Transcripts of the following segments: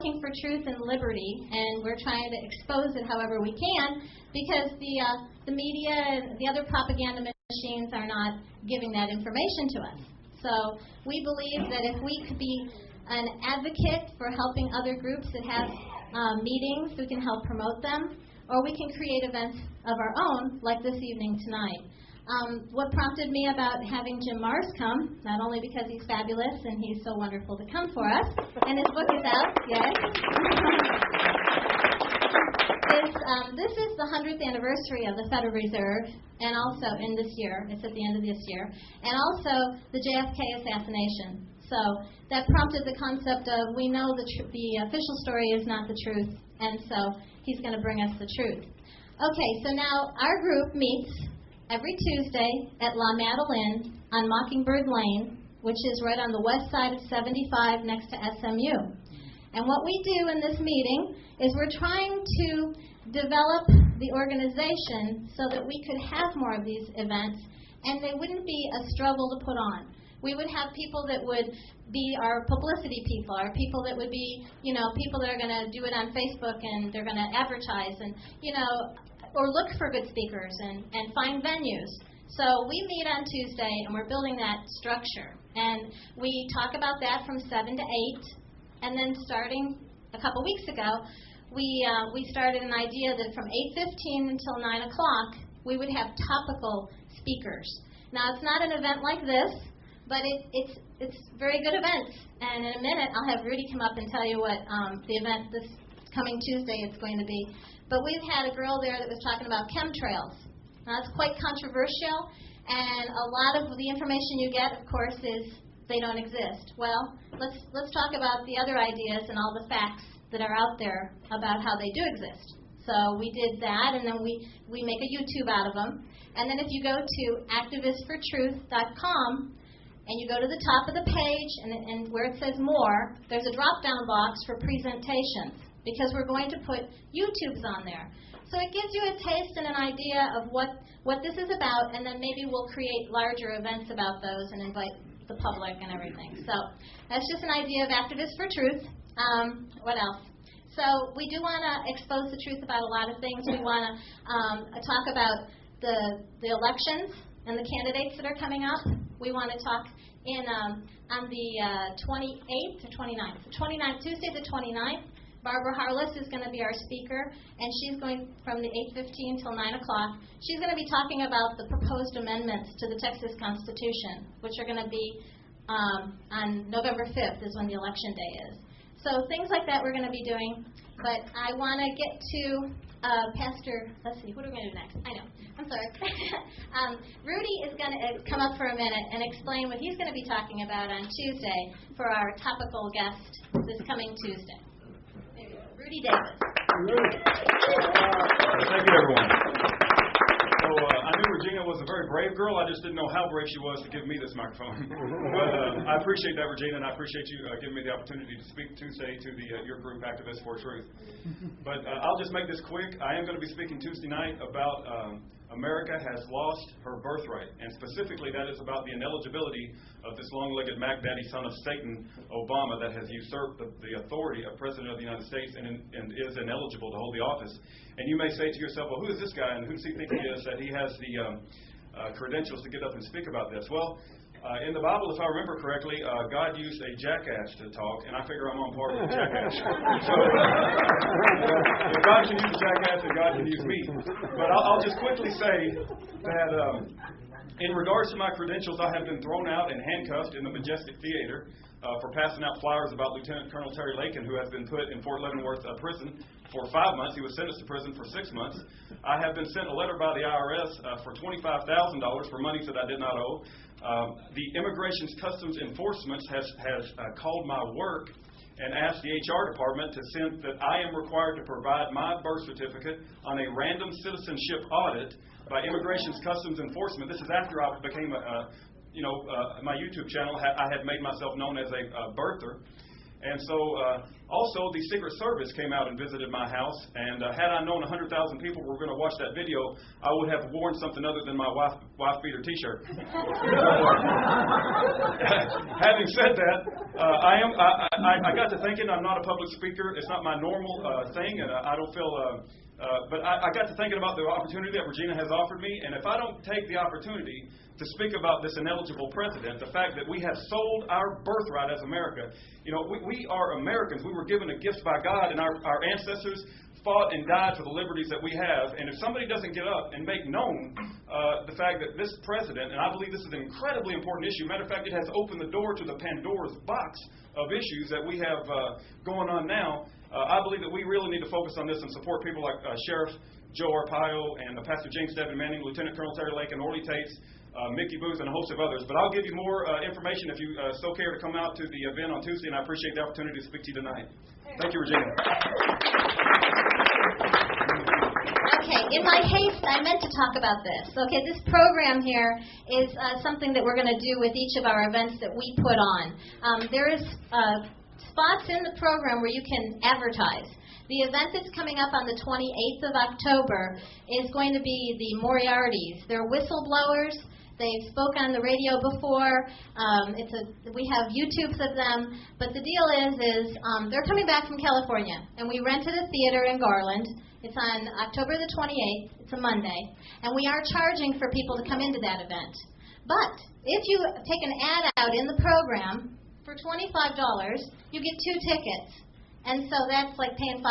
Looking for truth and liberty, and we're trying to expose it however we can, because the media and the other propaganda machines are not giving that information to us. So we believe that if we could be an advocate for helping other groups that have meetings, we can help promote them, or we can create events of our own, like this evening tonight. What prompted me about having Jim Mars come, not only because he's fabulous and he's so wonderful to come for us, and his book is out, yes, this is the 100th anniversary of the Federal Reserve, and also in this year, it's at the end of this year, and also the JFK assassination. So that prompted the concept of, we know the official story is not the truth, and so he's going to bring us the truth. Okay, so now our group meets every Tuesday at La Madeleine on Mockingbird Lane, which is right on the west side of 75 next to SMU. And what we do in this meeting is we're trying to develop the organization so that we could have more of these events and they wouldn't be a struggle to put on. We would have people that would be our publicity people, our people that would be, people that are going to do it on Facebook and they're going to advertise and, or look for good speakers and find venues. So we meet on Tuesday, and we're building that structure. And we talk about that from 7 to 8. And then starting a couple weeks ago, we started an idea that from 8:15 until 9 o'clock, we would have topical speakers. Now, it's not an event like this, but it's very good events. And in a minute, I'll have Rudy come up and tell you what the event this coming Tuesday is going to be. But we've had a girl there that was talking about chemtrails. Now, that's quite controversial, and a lot of the information you get, of course, is they don't exist. Well, let's talk about the other ideas and all the facts that are out there about how they do exist. So we did that, and then we make a YouTube out of them. And then if you go to activistfortruth.com, and you go to the top of the page, and where it says more, there's a drop-down box for presentations, because we're going to put YouTubes on there. So it gives you a taste and an idea of what this is about, and then maybe we'll create larger events about those and invite the public and everything. So that's just an idea of Activists for Truth. What else? So we do want to expose the truth about a lot of things. We want to talk about the elections and the candidates that are coming up. We want to talk on the 28th or 29th. The 29th, Tuesday the 29th. Barbara Harless is going to be our speaker, and she's going from the 8:15 till 9 o'clock. She's going to be talking about the proposed amendments to the Texas Constitution, which are going to be on November 5th is when the election day is. So things like that we're going to be doing. But I want to get to Pastor, let's see, what are we going to do next? I know, I'm sorry. Rudy is going to come up for a minute and explain what he's going to be talking about on Tuesday for our topical guest this coming Tuesday. Rudy Davis. Thank you, everyone. So I knew Regina was a very brave girl. I just didn't know how brave she was to give me this microphone. But I appreciate that, Regina, and I appreciate you giving me the opportunity to speak Tuesday to your group, Activists for Truth. But I'll just make this quick. I am going to be speaking Tuesday night about America has lost her birthright, and specifically that is about the ineligibility of this long-legged Mac Daddy son of Satan, Obama, that has usurped the authority of President of the United States and is ineligible to hold the office. And you may say to yourself, well, who is this guy, and who does he think he is, that he has the credentials to get up and speak about this? Well, in the Bible, if I remember correctly, God used a jackass to talk, and I figure I'm on par with a jackass. So, if God can use a jackass, then God can use me. But I'll just quickly say that in regards to my credentials, I have been thrown out and handcuffed in the Majestic Theater for passing out flyers about Lieutenant Colonel Terry Lakin, who has been put in Fort Leavenworth prison for 5 months. He was sentenced to prison for 6 months. I have been sent a letter by the IRS for $25,000 for monies that I did not owe. The Immigration Customs Enforcement has called my work and asked the HR department to send that I am required to provide my birth certificate on a random citizenship audit by Immigration Customs Enforcement. This is after I became my YouTube channel. I had made myself known as a birther. And so Also, the Secret Service came out and visited my house, and had I known 100,000 people were going to watch that video, I would have worn something other than my wife beater T-shirt. Having said that, I got to thinking. I'm not a public speaker. It's not my normal thing, and I don't feel. But I got to thinking about the opportunity that Regina has offered me, and if I don't take the opportunity to speak about this ineligible president, the fact that we have sold our birthright as America. You know, we are Americans. We were given a gift by God, and our ancestors fought and died for the liberties that we have. And if somebody doesn't get up and make known the fact that this president, and I believe this is an incredibly important issue. Matter of fact, it has opened the door to the Pandora's box of issues that we have going on now. I believe that we really need to focus on this and support people like Sheriff Joe Arpaio and Pastor James Devin Manning, Lieutenant Colonel Terry Lake, and Orly Tates, Mickey Booth, and a host of others. But I'll give you more information if you so care to come out to the event on Tuesday, and I appreciate the opportunity to speak to you tonight. Thank you, Regina. Okay, in my haste, I meant to talk about this. Okay, this program here is something that we're going to do with each of our events that we put on. There is spots in the program where you can advertise. The event that's coming up on the 28th of October is going to be the Moriartys. They're whistleblowers. They've spoken on the radio before. We have YouTubes of them. But the deal is they're coming back from California, and we rented a theater in Garland. It's on October the 28th. It's a Monday. And we are charging for people to come into that event. But if you take an ad out in the program for $25, you get 2 tickets. And so that's like paying $5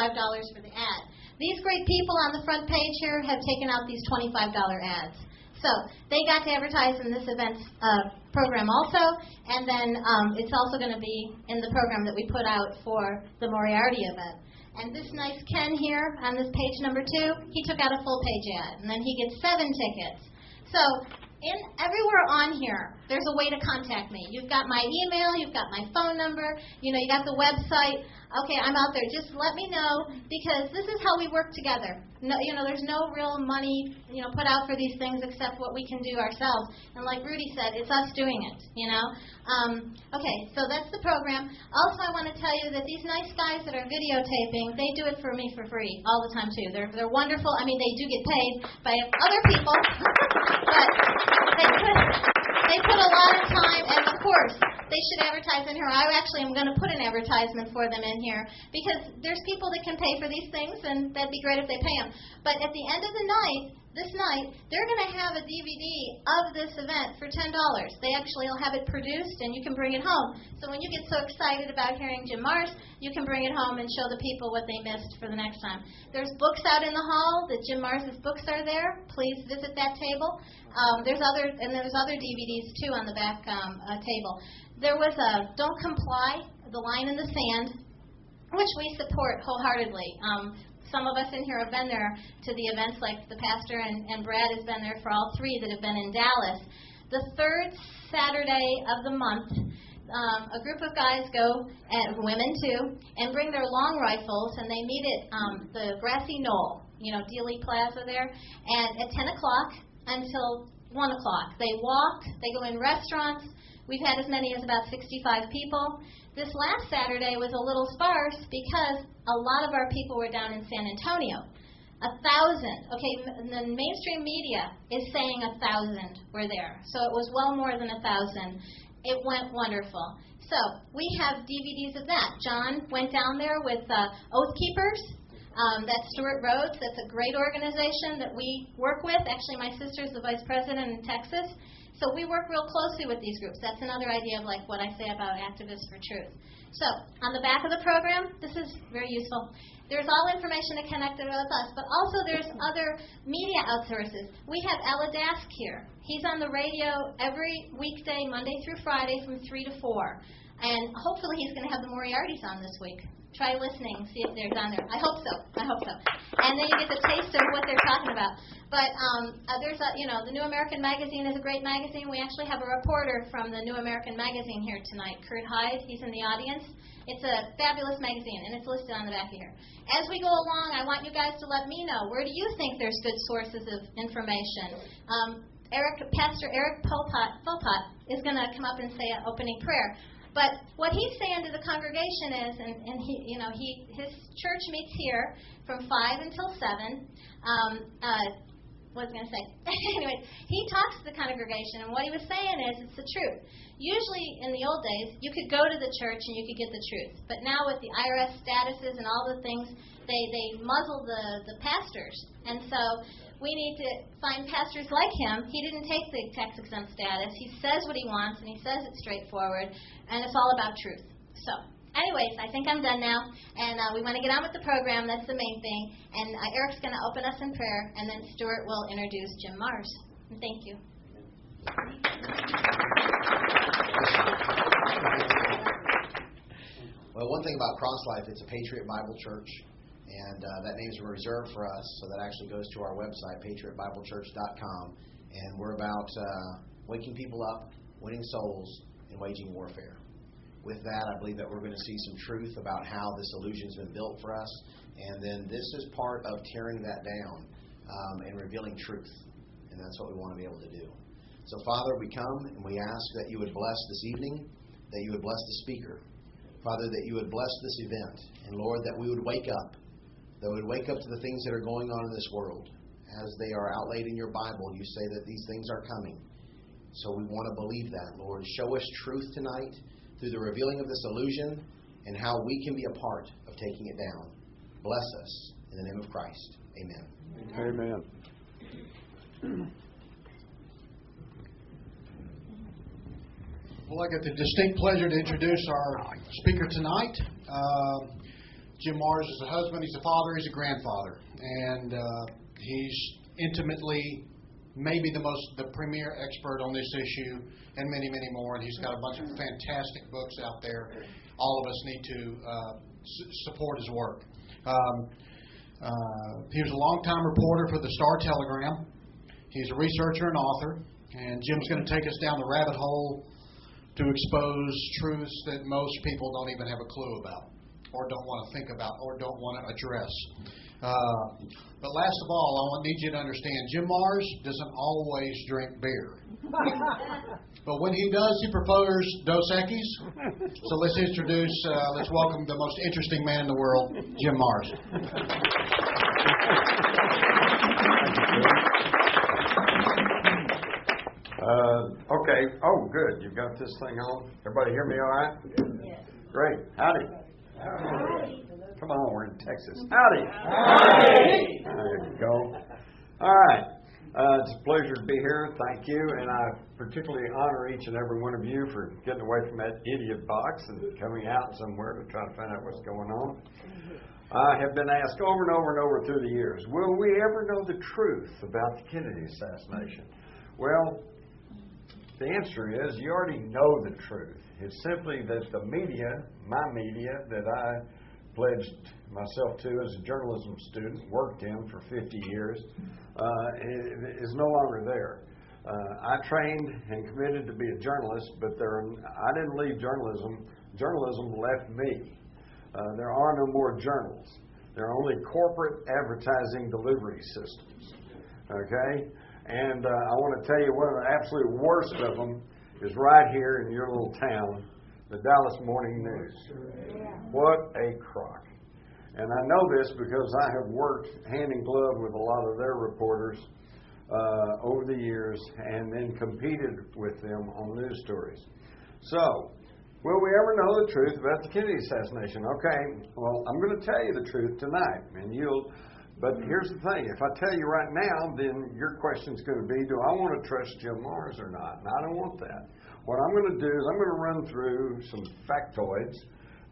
for the ad. These great people on the front page here have taken out these $25 ads. So they got to advertise in this event's program also, and then it's also going to be in the program that we put out for the Moriarty event. And this nice Ken here on this page number 2, he took out a full page ad, and then he gets 7 tickets. So everywhere on here, there's a way to contact me. You've got my email, you've got my phone number, you got the website. Okay, I'm out there. Just let me know, because this is how we work together. No, there's no real money, put out for these things except what we can do ourselves. And like Rudy said, it's us doing it, Okay, so that's the program. Also, I want to tell you that these nice guys that are videotaping, they do it for me for free all the time, too. They're wonderful. I mean, they do get paid by other people, but they put a lot of time, and of course, they should advertise in here. I actually am going to put an advertisement for them in here, because there's people that can pay for these things, and that'd be great if they pay them. But at the end of the night, this night, they're going to have a DVD of this event for $10. They actually will have it produced, and you can bring it home. So when you get so excited about hearing Jim Mars, you can bring it home and show the people what they missed for the next time. There's books out in the hall. That Jim Mars's books are there. Please visit that table. There's other DVDs too on the back table. There was a Don't Comply, The Line in the Sand, which we support wholeheartedly. Some of us in here have been there to the events, like the pastor and Brad has been there for all 3 that have been in Dallas. The 3rd Saturday of the month, a group of guys go, and women too, and bring their long rifles, and they meet at the Grassy Knoll, Dealey Plaza there, and at 10 o'clock until 1 o'clock. They walk, they go in restaurants. We've had as many as about 65 people. This last Saturday was a little sparse because a lot of our people were down in San Antonio. 1,000. Okay, the mainstream media is saying 1,000 were there. So it was well more than 1,000. It went wonderful. So we have DVDs of that. John went down there with Oath Keepers. That's Stuart Rhodes. That's a great organization that we work with. Actually, my sister's the vice president in Texas. So we work real closely with these groups. That's another idea of like what I say about Activists for Truth. So on the back of the program, this is very useful. There's all information to connect with us, but also there's other media outsources. We have Ella Dask here. He's on the radio every weekday, Monday through Friday from 3 to 4. And hopefully he's going to have the Moriartys on this week. Try listening, see if they're on there. I hope so. And then you get the taste of what they're talking about. But there's the New American Magazine is a great magazine. We actually have a reporter from the New American Magazine here tonight, Kurt Hyde. He's in the audience. It's a fabulous magazine, and it's listed on the back of here. As we go along, I want you guys to let me know, where do you think there's good sources of information? Pastor Eric Philpott is going to come up and say an opening prayer. But what he's saying to the congregation is, and his church meets here from 5 until 7. What was I going to say? Anyways, he talks to the congregation, and what he was saying is it's the truth. Usually in the old days, you could go to the church and you could get the truth. But now with the IRS statuses and all the things, they muzzle the pastors. And so we need to find pastors like him. He didn't take the tax-exempt status. He says what he wants, and he says it straightforward, and it's all about truth. So, anyways, I think I'm done now, and we want to get on with the program. That's the main thing. And Eric's going to open us in prayer, and then Stuart will introduce Jim Mars. And thank you. Well, one thing about Cross Life, it's a Patriot Bible Church. And that name is reserved for us, so that actually goes to our website, patriotbiblechurch.com. And we're about waking people up, winning souls, and waging warfare. With that, I believe that we're going to see some truth about how this illusion's been built for us. And then this is part of tearing that down and revealing truth. And that's what we want to be able to do. So, Father, we come and we ask that you would bless this evening, that you would bless the speaker. Father, that you would bless this event. And, Lord, that we would wake up. That we would wake up to the things that are going on in this world. As they are outlaid in your Bible, you say that these things are coming. So we want to believe that, Lord. Show us truth tonight through the revealing of this illusion and how we can be a part of taking it down. Bless us in the name of Christ. Amen. Amen. Well, I get the distinct pleasure to introduce our speaker tonight. Jim Mars is a husband, he's a father, he's a grandfather, and he's intimately maybe the premier expert on this issue, and many, many more, and he's got a bunch of fantastic books out there. All of us need to support his work. He was a longtime reporter for the Star-Telegram. He's a researcher and author, and Jim's going to take us down the rabbit hole to expose truths that most people don't even have a clue about, or don't want to think about, or don't want to address. But last of all, I need you to understand, Jim Mars doesn't always drink beer. But when he does, he prefers Dos Equis. So let's welcome the most interesting man in the world, Jim Mars. Okay. Oh, good. You've got this thing on. Everybody hear me all right? Yes. Great. Howdy. Howdy. Come on, we're in Texas. Howdy. Howdy. There you go. All right. It's a pleasure to be here. Thank you. And I particularly honor each and every one of you for getting away from that idiot box and coming out somewhere to try to find out what's going on. I have been asked over and over and over through the years, will we ever know the truth about the Kennedy assassination? Well, the answer is you already know the truth. It's simply that the media, my media, that I pledged myself to as a journalism student, worked in for 50 years, is no longer there. I trained and committed to be a journalist, but I didn't leave journalism. Journalism left me. There are no more journals. There are only corporate advertising delivery systems. Okay? And I want to tell you one of the absolute worst of them is right here in your little town, the Dallas Morning News. What a crock. And I know this because I have worked hand in glove with a lot of their reporters over the years and then competed with them on news stories. So, will we ever know the truth about the Kennedy assassination? Okay, well, I'm going to tell you the truth tonight, but here's the thing. If I tell you right now, then your question's going to be, do I want to trust Jim Mars or not? And I don't want that. What I'm going to do is I'm going to run through some factoids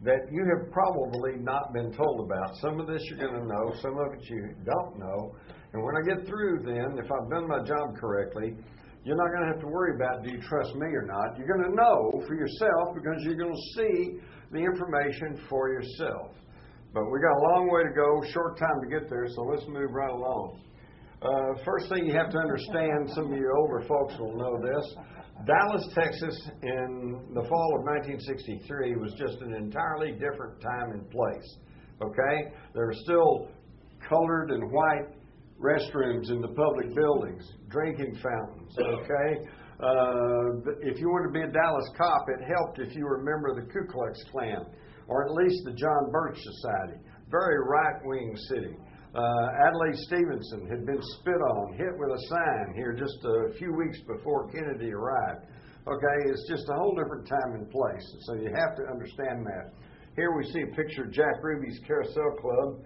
that you have probably not been told about. Some of this you're going to know, some of it you don't know. And when I get through then, if I've done my job correctly, you're not going to have to worry about do you trust me or not. You're going to know for yourself because you're going to see the information for yourself. But we got a long way to go, short time to get there, so let's move right along. First thing you have to understand, some of you older folks will know this, Dallas, Texas in the fall of 1963 was just an entirely different time and place. Okay? There were still colored and white restrooms in the public buildings, drinking fountains, okay? If you wanted to be a Dallas cop, it helped if you were a member of the Ku Klux Klan, or at least the John Birch Society. Very right-wing city. Adlai Stevenson had been spit on, hit with a sign here just a few weeks before Kennedy arrived. Okay, it's just a whole different time and place, so you have to understand that. Here we see a picture of Jack Ruby's Carousel Club,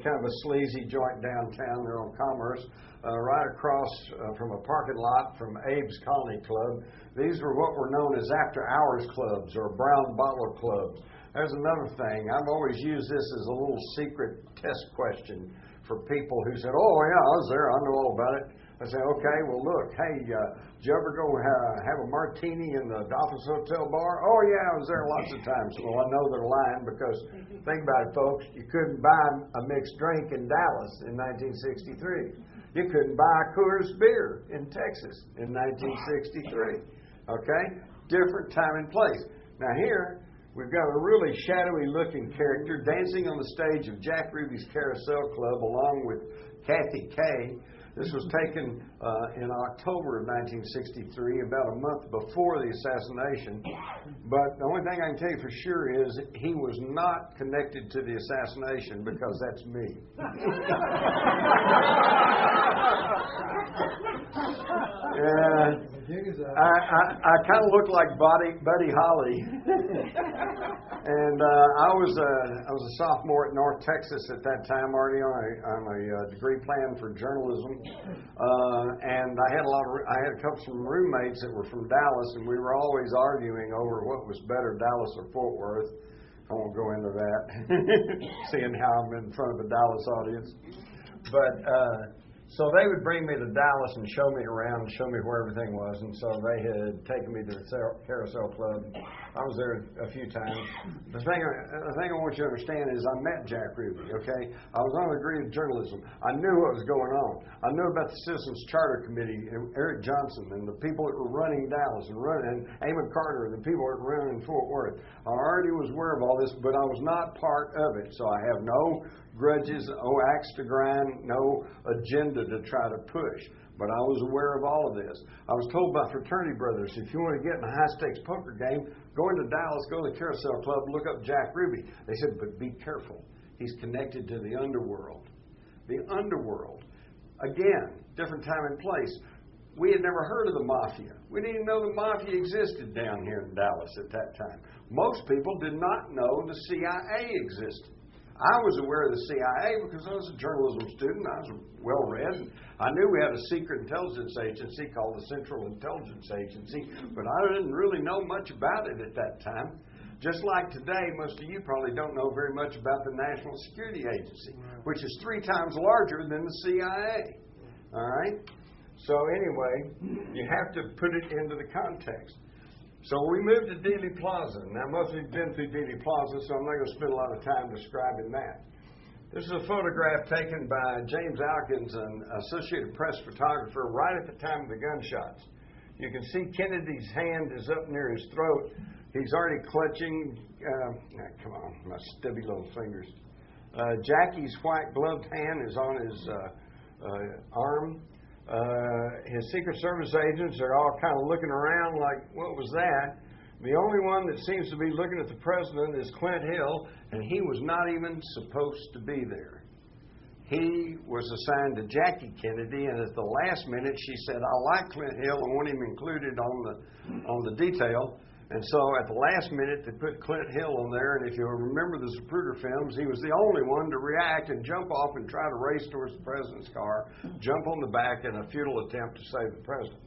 kind of a sleazy joint downtown there on Commerce, right across from a parking lot from Abe's Colony Club. These were what were known as after-hours clubs or brown bottle clubs. There's another thing. I've always used this as a little secret test question for people who said, oh, yeah, I was there. I know all about it. I say, okay, well, look, hey, did you ever go have a martini in the Dolphins Hotel bar? Oh, yeah, I was there lots of times. Well, I know they're lying because, think about it, folks, you couldn't buy a mixed drink in Dallas in 1963. You couldn't buy a Coors beer in Texas in 1963. Okay? Different time and place. Now, here, we've got a really shadowy-looking character dancing on the stage of Jack Ruby's Carousel Club along with Kathy Kay. This was taken in October of 1963, about a month before the assassination. But the only thing I can tell you for sure is he was not connected to the assassination because that's me. I kind of look like Buddy Holly. And I was a sophomore at North Texas at that time, already on a degree plan for journalism. And I had a couple of roommates that were from Dallas, and we were always arguing over what was better, Dallas or Fort Worth. I won't go into that, seeing how I'm in front of a Dallas audience. But so they would bring me to Dallas and show me around and show me where everything was. And so they had taken me to the Carousel Club. I was there a few times. The thing I want you to understand is I met Jack Ruby, okay? I was on a degree of journalism. I knew what was going on. I knew about the Citizens Charter Committee, and Eric Johnson, and the people that were running Dallas, and Amon Carter, and the people that were running Fort Worth. I already was aware of all this, but I was not part of it. So I have no grudges, no axe to grind, no agenda to try to push. But I was aware of all of this. I was told by fraternity brothers, if you want to get in a high-stakes poker game, go into Dallas, go to the Carousel Club, look up Jack Ruby. They said, but be careful. He's connected to the underworld. The underworld. Again, different time and place. We had never heard of the mafia. We didn't even know the mafia existed down here in Dallas at that time. Most people did not know the CIA existed. I was aware of the CIA because I was a journalism student. I was well-read. I knew we had a secret intelligence agency called the Central Intelligence Agency, but I didn't really know much about it at that time. Just like today, most of you probably don't know very much about the National Security Agency, which is 3 times larger than the CIA. All right? So anyway, you have to put it into the context. So we moved to Dealey Plaza. Now, most of you have been through Dealey Plaza, so I'm not going to spend a lot of time describing that. This is a photograph taken by James Alkins, an Associated Press photographer, right at the time of the gunshots. You can see Kennedy's hand is up near his throat. He's already clutching, come on, my stubby little fingers. Jackie's white gloved hand is on his arm. His Secret Service agents are all kind of looking around like, what was that? The only one that seems to be looking at the president is Clint Hill, and he was not even supposed to be there. He was assigned to Jackie Kennedy, and at the last minute she said, I like Clint Hill and want him included on the detail. And so at the last minute, they put Clint Hill on there, and if you remember the Zapruder films, he was the only one to react and jump off and try to race towards the president's car, jump on the back in a futile attempt to save the president.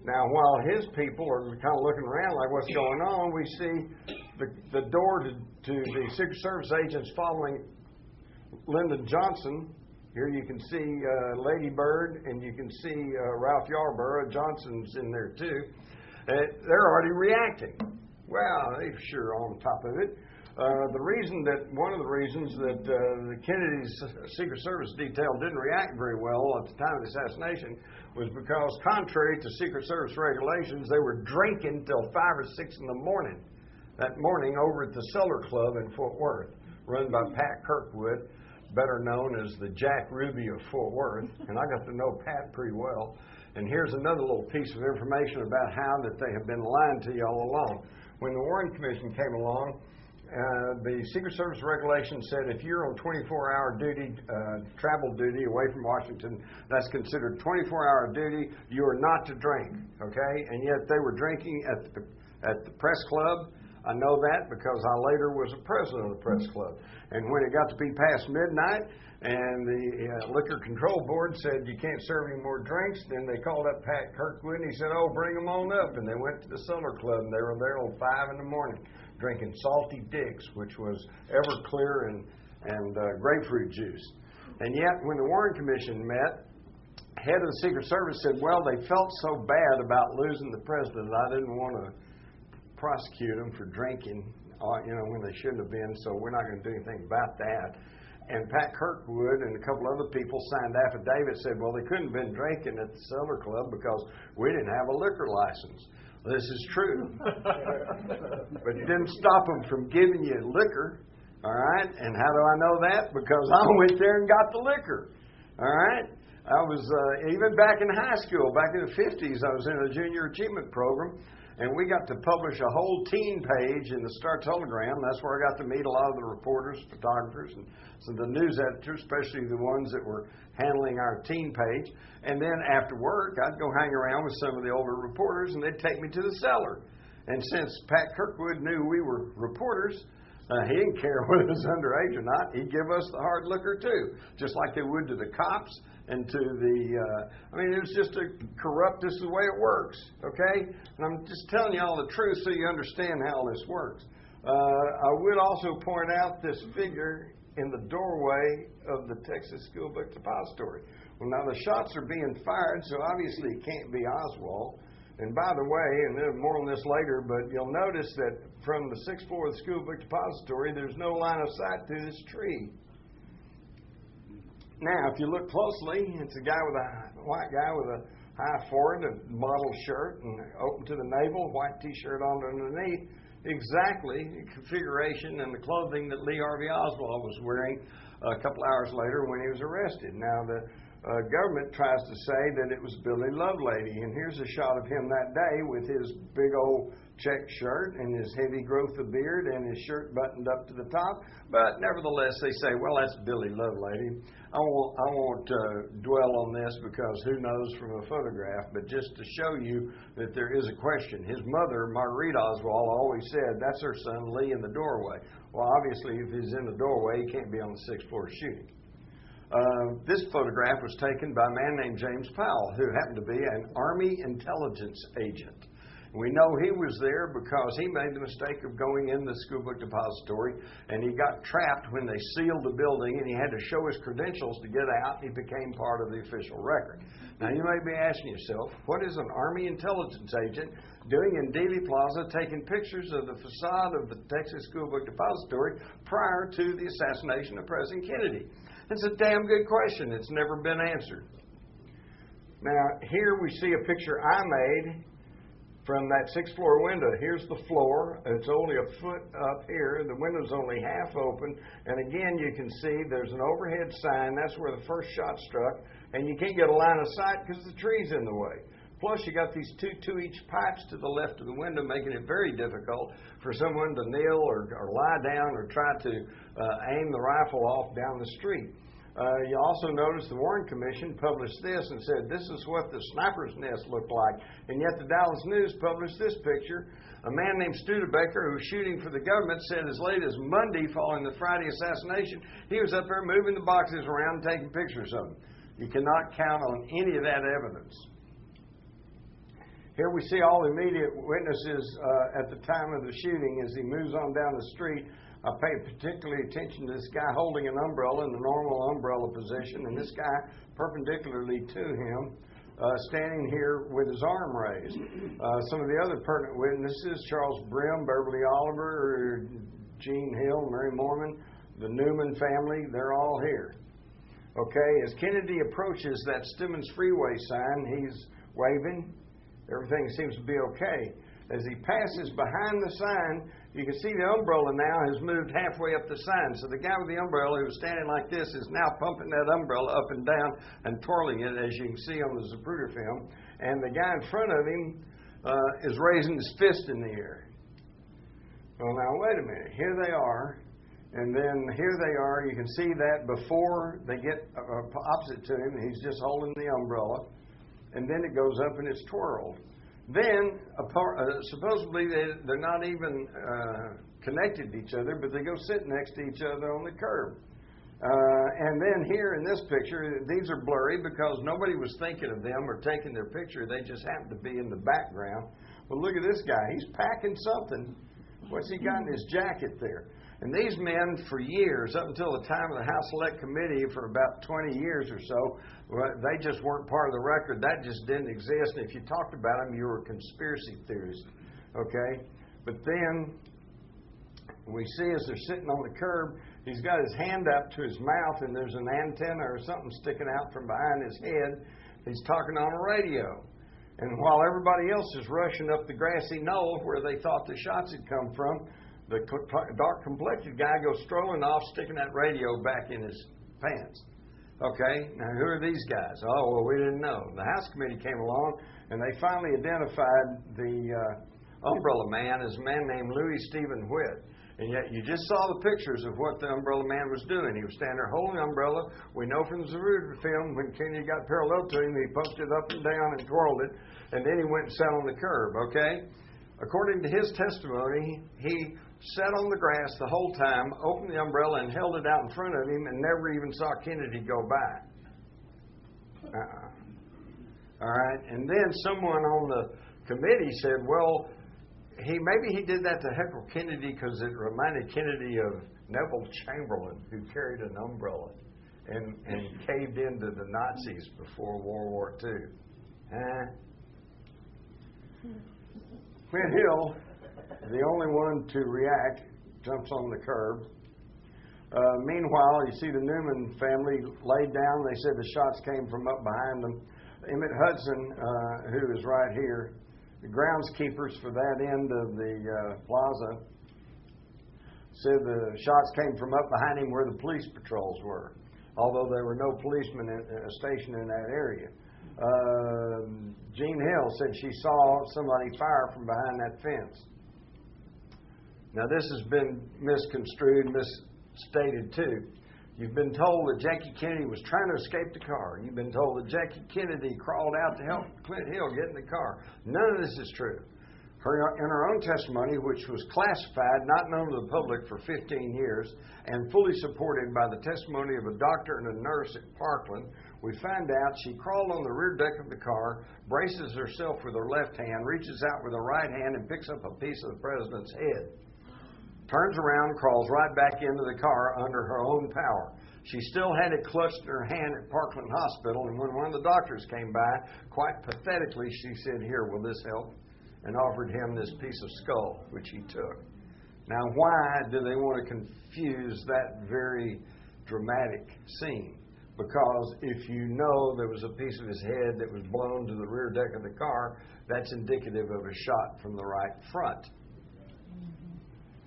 Now, while his people are kind of looking around like what's going on, we see the door to the Secret Service agents following Lyndon Johnson. Here you can see Lady Bird, and you can see Ralph Yarborough. Johnson's in there, too. They're already reacting. Well, they're sure on top of it. One of the reasons that the Kennedy's Secret Service detail didn't react very well at the time of the assassination was because, contrary to Secret Service regulations, they were drinking till 5 or 6 in the morning that morning over at the Cellar Club in Fort Worth, run by Pat Kirkwood. better known as the Jack Ruby of Fort Worth, and I got to know Pat pretty well. And here's another little piece of information about how that they have been lying to you all along. When the Warren Commission came along, the Secret Service regulation said if you're on 24-hour duty, travel duty away from Washington, that's considered 24-hour duty. You are not to drink, okay? And yet they were drinking at the press club. I know that because I later was a president of the press club. And when it got to be past midnight and the Liquor Control Board said you can't serve any more drinks, then they called up Pat Kirkwood and he said, oh, bring them on up. And they went to the Cellar Club and they were there till 5 in the morning drinking Salty Dicks, which was Everclear and grapefruit juice. And yet when the Warren Commission met, head of the Secret Service said, well, they felt so bad about losing the president, I didn't want to prosecute them for drinking, when they shouldn't have been, so we're not going to do anything about that. And Pat Kirkwood and a couple other people signed affidavits, said, well, they couldn't have been drinking at the Cellar Club because we didn't have a liquor license. This is true. But it didn't stop them from giving you liquor, all right? And how do I know that? Because I went there and got the liquor, all right? I was, even back in high school, back in the 50s, I was in a junior achievement program, and we got to publish a whole teen page in the Star-Telegram. That's where I got to meet a lot of the reporters, photographers, and some of the news editors, especially the ones that were handling our teen page. And then after work, I'd go hang around with some of the older reporters, and they'd take me to the cellar. And since Pat Kirkwood knew we were reporters, he didn't care whether it was underage or not. He'd give us the hard liquor, too, just like they would to the cops and to the, it was just a corrupt, this is the way it works, okay? And I'm just telling you all the truth so you understand how this works. I would also point out this figure in the doorway of the Texas School Book Depository. Well, now the shots are being fired, so obviously it can't be Oswald. And by the way, and there's more on this later, but you'll notice that from the 6th floor of the School Book Depository, there's no line of sight through this tree. Now, if you look closely, it's a white guy with a high forehead, a model shirt, and open to the navel, white T-shirt on underneath. Exactly the configuration and the clothing that Lee Harvey Oswald was wearing a couple hours later when he was arrested. Now, the government tries to say that it was Billy Lovelady, and here's a shot of him that day with his big old check shirt and his heavy growth of beard and his shirt buttoned up to the top. But nevertheless, they say, well, that's Billy Lovelady. I won't dwell on this because who knows from a photograph, but just to show you that there is a question. His mother, Marguerite Oswald, always said, that's her son Lee in the doorway. Well, obviously, if he's in the doorway, he can't be on the 6th floor shooting. This photograph was taken by a man named James Powell, who happened to be an Army intelligence agent. We know he was there because he made the mistake of going in the School Book Depository, and he got trapped when they sealed the building, and he had to show his credentials to get out. He became part of the official record. Now, you may be asking yourself, what is an Army intelligence agent doing in Dealey Plaza taking pictures of the facade of the Texas School Book Depository prior to the assassination of President Kennedy? That's a damn good question. It's never been answered. Now, here we see a picture I made from that 6th floor window. Here's the floor. It's only a foot up here. The window's only half open. And again, you can see there's an overhead sign. That's where the first shot struck. And you can't get a line of sight because the tree's in the way. Plus, you got these two-inch pipes to the left of the window, making it very difficult for someone to kneel or lie down or try to aim the rifle off down the street. You also notice the Warren Commission published this and said this is what the sniper's nest looked like. And yet the Dallas News published this picture. A man named Studebaker, who was shooting for the government, said as late as Monday following the Friday assassination, he was up there moving the boxes around and taking pictures of them. You cannot count on any of that evidence. Here we see all the immediate witnesses at the time of the shooting as he moves on down the street. I paid particularly attention to this guy holding an umbrella in the normal umbrella position, and this guy perpendicularly to him, standing here with his arm raised. Some of the other pertinent witnesses, Charles Brim, Beverly Oliver, Gene Hill, Mary Mormon, the Newman family, they're all here. Okay, as Kennedy approaches that Stemmons Freeway sign, he's waving. Everything seems to be okay. As he passes behind the sign, you can see the umbrella now has moved halfway up the sign. So the guy with the umbrella who was standing like this is now pumping that umbrella up and down and twirling it, as you can see on the Zapruder film. And the guy in front of him is raising his fist in the air. Well, now, wait a minute. Here they are. And then here they are. You can see that before they get opposite to him, he's just holding the umbrella. And then it goes up and it's twirled. Then, supposedly, they're not even connected to each other, but they go sit next to each other on the curb. And then here in this picture, these are blurry because nobody was thinking of them or taking their picture. They just happened to be in the background. Well, look at this guy. He's packing something. What's he got in his jacket there? And these men, for years, up until the time of the House Select Committee, for about 20 years or so, they just weren't part of the record. That just didn't exist. And if you talked about them, you were a conspiracy theorist. Okay? But then we see as they're sitting on the curb, he's got his hand up to his mouth, and there's an antenna or something sticking out from behind his head. He's talking on a radio. And while everybody else is rushing up the grassy knoll where they thought the shots had come from, the dark-complected guy goes strolling off, sticking that radio back in his pants. Okay, now who are these guys? Oh, well, we didn't know. The House Committee came along, and they finally identified the umbrella man as a man named Louis Stephen Whitt. And yet you just saw the pictures of what the umbrella man was doing. He was standing there holding the umbrella. We know from the Zapruder film, when Kennedy got parallel to him, he pumped it up and down and twirled it, and then he went and sat on the curb, okay? According to his testimony, he sat on the grass the whole time, opened the umbrella and held it out in front of him, and never even saw Kennedy go by. All right, and then someone on the committee said, well, maybe he did that to heckle Kennedy because it reminded Kennedy of Neville Chamberlain, who carried an umbrella and caved into the Nazis before World War II. Flint Hill, the only one to react, jumps on the curb. Meanwhile, you see the Newman family laid down. They said the shots came from up behind them. Emmett Hudson, who is right here, the groundskeepers for that end of the plaza, said the shots came from up behind him where the police patrols were, although there were no policemen stationed in that area. Jean Hill said she saw somebody fire from behind that fence. Now, this has been misconstrued, misstated too. You've been told that Jackie Kennedy was trying to escape the car. You've been told that Jackie Kennedy crawled out to help Clint Hill get in the car. None of this is true. In her own testimony, which was classified, not known to the public for 15 years, and fully supported by the testimony of a doctor and a nurse at Parkland, we find out she crawled on the rear deck of the car, braces herself with her left hand, reaches out with her right hand, and picks up a piece of the president's head. Turns around, crawls right back into the car under her own power. She still had it clutched in her hand at Parkland Hospital, and when one of the doctors came by, quite pathetically, she said, "Here, will this help?" and offered him this piece of skull, which he took. Now, why do they want to confuse that very dramatic scene? Because if you know there was a piece of his head that was blown to the rear deck of the car, that's indicative of a shot from the right front.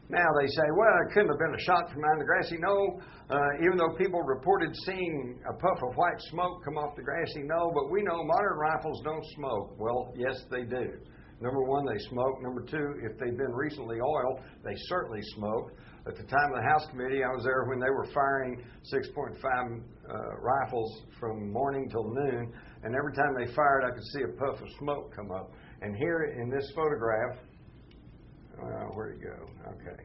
Now they say, well, it couldn't have been a shot from behind the grassy knoll, even though people reported seeing a puff of white smoke come off the grassy knoll, but we know modern rifles don't smoke. Well, yes, they do. Number one, they smoke. Number two, if they've been recently oiled, they certainly smoke. At the time of the House Committee, I was there when they were firing 6.5 rifles from morning till noon, and every time they fired, I could see a puff of smoke come up. And here in this photograph, where'd it go? Okay.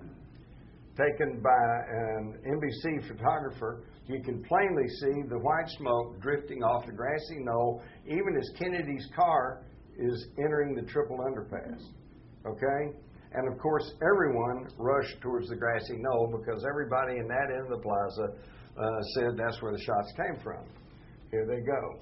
Taken by an NBC photographer, you can plainly see the white smoke drifting off the grassy knoll, even as Kennedy's car is entering the triple underpass. Okay? And of course, everyone rushed towards the grassy knoll because everybody in that end of the plaza said that's where the shots came from. Here they go.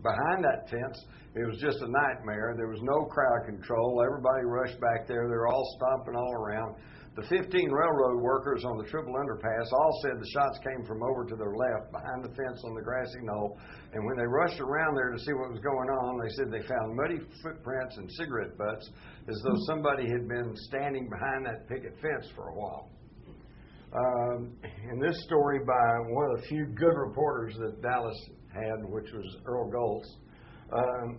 Behind that fence, it was just a nightmare. There was no crowd control. Everybody rushed back there. They were all stomping all around. The 15 railroad workers on the triple underpass all said the shots came from over to their left, behind the fence on the grassy knoll. And when they rushed around there to see what was going on, they said they found muddy footprints and cigarette butts, as though somebody had been standing behind that picket fence for a while. In this story by one of the few good reporters that Dallas had, which was Earl Goltz,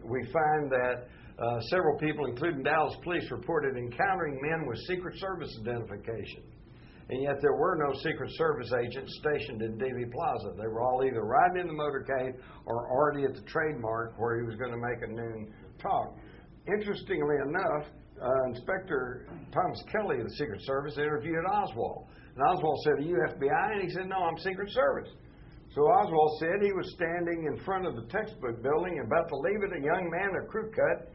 we find that several people, including Dallas police, reported encountering men with Secret Service identification. And yet there were no Secret Service agents stationed in Dealey Plaza. They were all either riding in the motorcade or already at the trademark where he was going to make a noon talk. Interestingly enough, Inspector Thomas Kelly of the Secret Service interviewed Oswald. And Oswald said, "Are you FBI?" And he said, "No, I'm Secret Service." So Oswald said he was standing in front of the textbook building and about to leave it. A young man, a crew cut,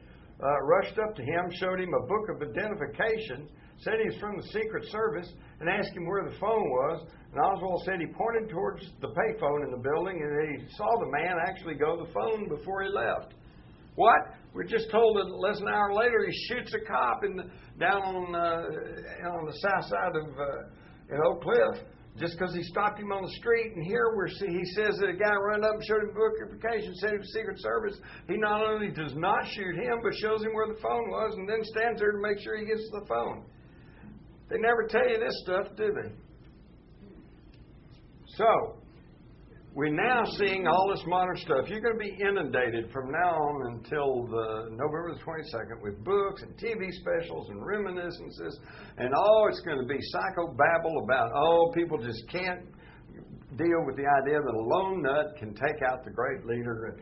rushed up to him, showed him a book of identification, said he was from the Secret Service, and asked him where the phone was. And Oswald said he pointed towards the payphone in the building, and he saw the man actually go to the phone before he left. What? We're just told that less than an hour later he shoots a cop down on the south side of in Oak Cliff just because he stopped him on the street. And here he says that a guy ran up and showed him book identification, said he was Secret Service. He not only does not shoot him, but shows him where the phone was and then stands there to make sure he gets to the phone. They never tell you this stuff, do they? So, we're now seeing all this modern stuff. You're going to be inundated from now on until November the 22nd with books and TV specials and reminiscences. And it's going to be psychobabble about, people just can't deal with the idea that a lone nut can take out the great leader. And,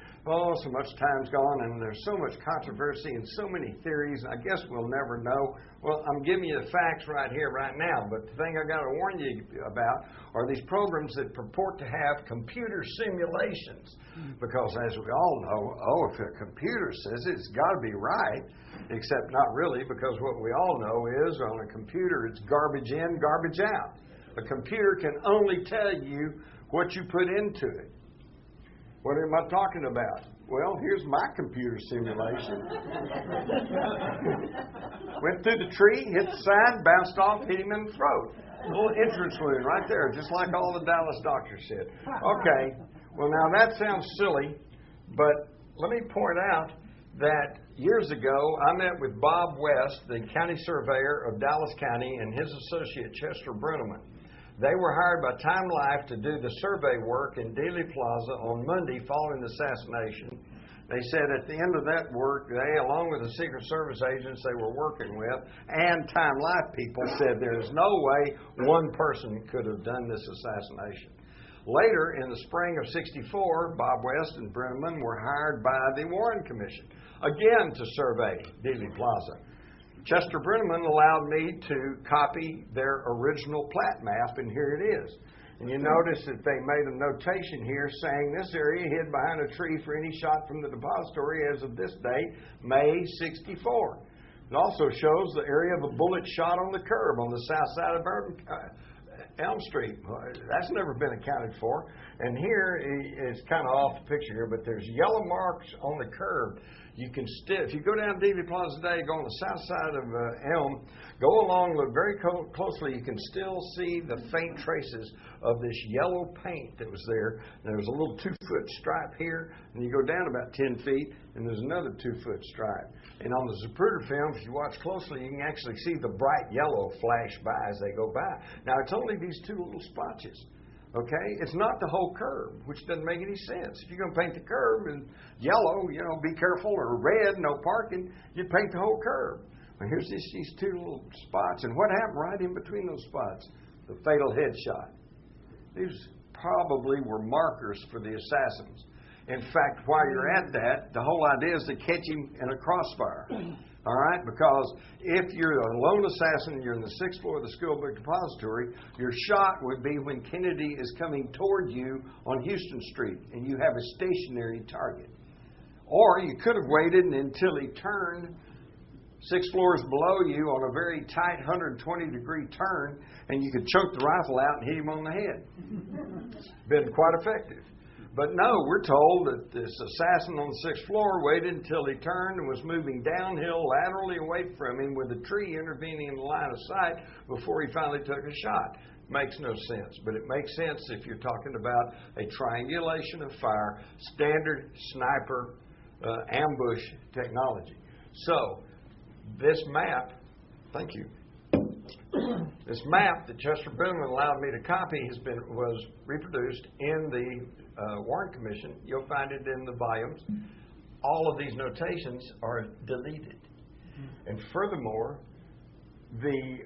so much time's gone and there's so much controversy and so many theories. I guess we'll never know. Well, I'm giving you the facts right here, right now. But the thing I've got to warn you about are these programs that purport to have computer simulations. Because as we all know, if a computer says it's got to be right, except not really, because what we all know is on a computer it's garbage in, garbage out. A computer can only tell you what you put into it. What am I talking about? Well, here's my computer simulation. Went through the tree, hit the side, bounced off, hit him in the throat. A little entrance wound right there, just like all the Dallas doctors said. Okay, well now that sounds silly, but let me point out that years ago I met with Bob West, the county surveyor of Dallas County, and his associate Chester Brenneman. They were hired by Time Life to do the survey work in Dealey Plaza on Monday following the assassination. They said at the end of that work, they, along with the Secret Service agents they were working with, and Time Life people, said there's no way one person could have done this assassination. Later, in the spring of '64, Bob West and Brenneman were hired by the Warren Commission, again to survey Dealey Plaza. Chester Brenneman allowed me to copy their original plat map, and here it is. And you notice that they made a notation here saying this area hid behind a tree for any shot from the depository as of this date, May '64. It also shows the area of a bullet shot on the curb on the south side of Elm Street. That's never been accounted for. And here, it's kind of off the picture here, but there's yellow marks on the curb. You can still, if you go down Dealey Plaza today, go on the south side of Elm, go along, look very closely, you can still see the faint traces of this yellow paint that was there. There was a little 2-foot stripe here, and you go down about 10 feet, and there's another 2-foot stripe. And on the Zapruder film, if you watch closely, you can actually see the bright yellow flash by as they go by. Now, it's only these two little spotches. Okay? It's not the whole curb, which doesn't make any sense. If you're going to paint the curb in yellow, be careful, or red, no parking, you paint the whole curb. Well, here's these two little spots, and what happened right in between those spots? The fatal headshot. These probably were markers for the assassins. In fact, while you're at that, the whole idea is to catch him in a crossfire. All right? Because if you're a lone assassin and you're in the 6th floor of the school book depository, your shot would be when Kennedy is coming toward you on Houston Street and you have a stationary target. Or you could have waited until he turned 6 floors below you on a very tight 120-degree turn, and you could choke the rifle out and hit him on the head. It's been quite effective. But no, we're told that this assassin on the 6th floor waited until he turned and was moving downhill laterally away from him with a tree intervening in the line of sight before he finally took a shot. Makes no sense, but it makes sense if you're talking about a triangulation of fire, standard sniper ambush technology. So, this map, thank you. This map that Chester Booneman allowed me to copy was reproduced in the Warren Commission. You'll find it in the volumes. All of these notations are deleted. And furthermore, they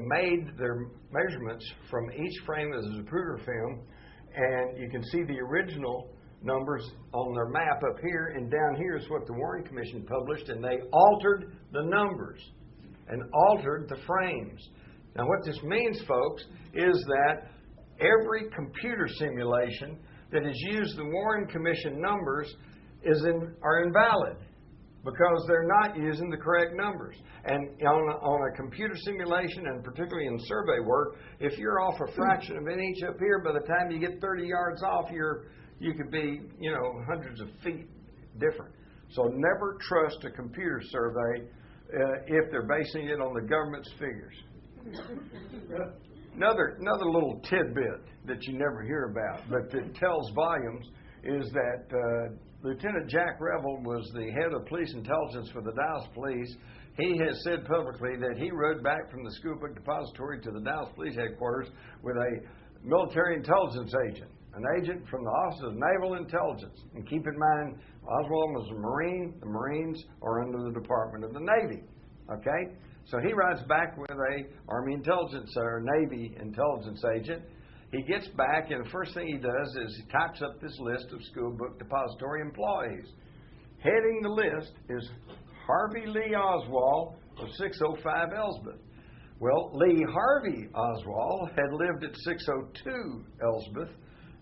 made their measurements from each frame of the Zapruder film, and you can see the original numbers on their map up here, and down here is what the Warren Commission published, and they altered the numbers and altered the frames. Now what this means, folks, is that every computer simulation that has used the Warren Commission numbers are invalid because they're not using the correct numbers. And on a computer simulation, and particularly in survey work, if you're off a fraction of an inch up here, by the time you get 30 yards off, you could be, hundreds of feet different. So never trust a computer survey if they're basing it on the government's figures. Another little tidbit that you never hear about, but that tells volumes, is that Lieutenant Jack Revel was the head of police intelligence for the Dallas Police. He has said publicly that he rode back from the school book depository to the Dallas Police headquarters with a military intelligence agent, an agent from the Office of Naval Intelligence. And keep in mind, Oswald was a Marine. The Marines are under the Department of the Navy. Okay? So he rides back with a Army intelligence or Navy intelligence agent. He gets back, and the first thing he does is he types up this list of school book depository employees. Heading the list is Harvey Lee Oswald of 605 Elsbeth. Well, Lee Harvey Oswald had lived at 602 Elsbeth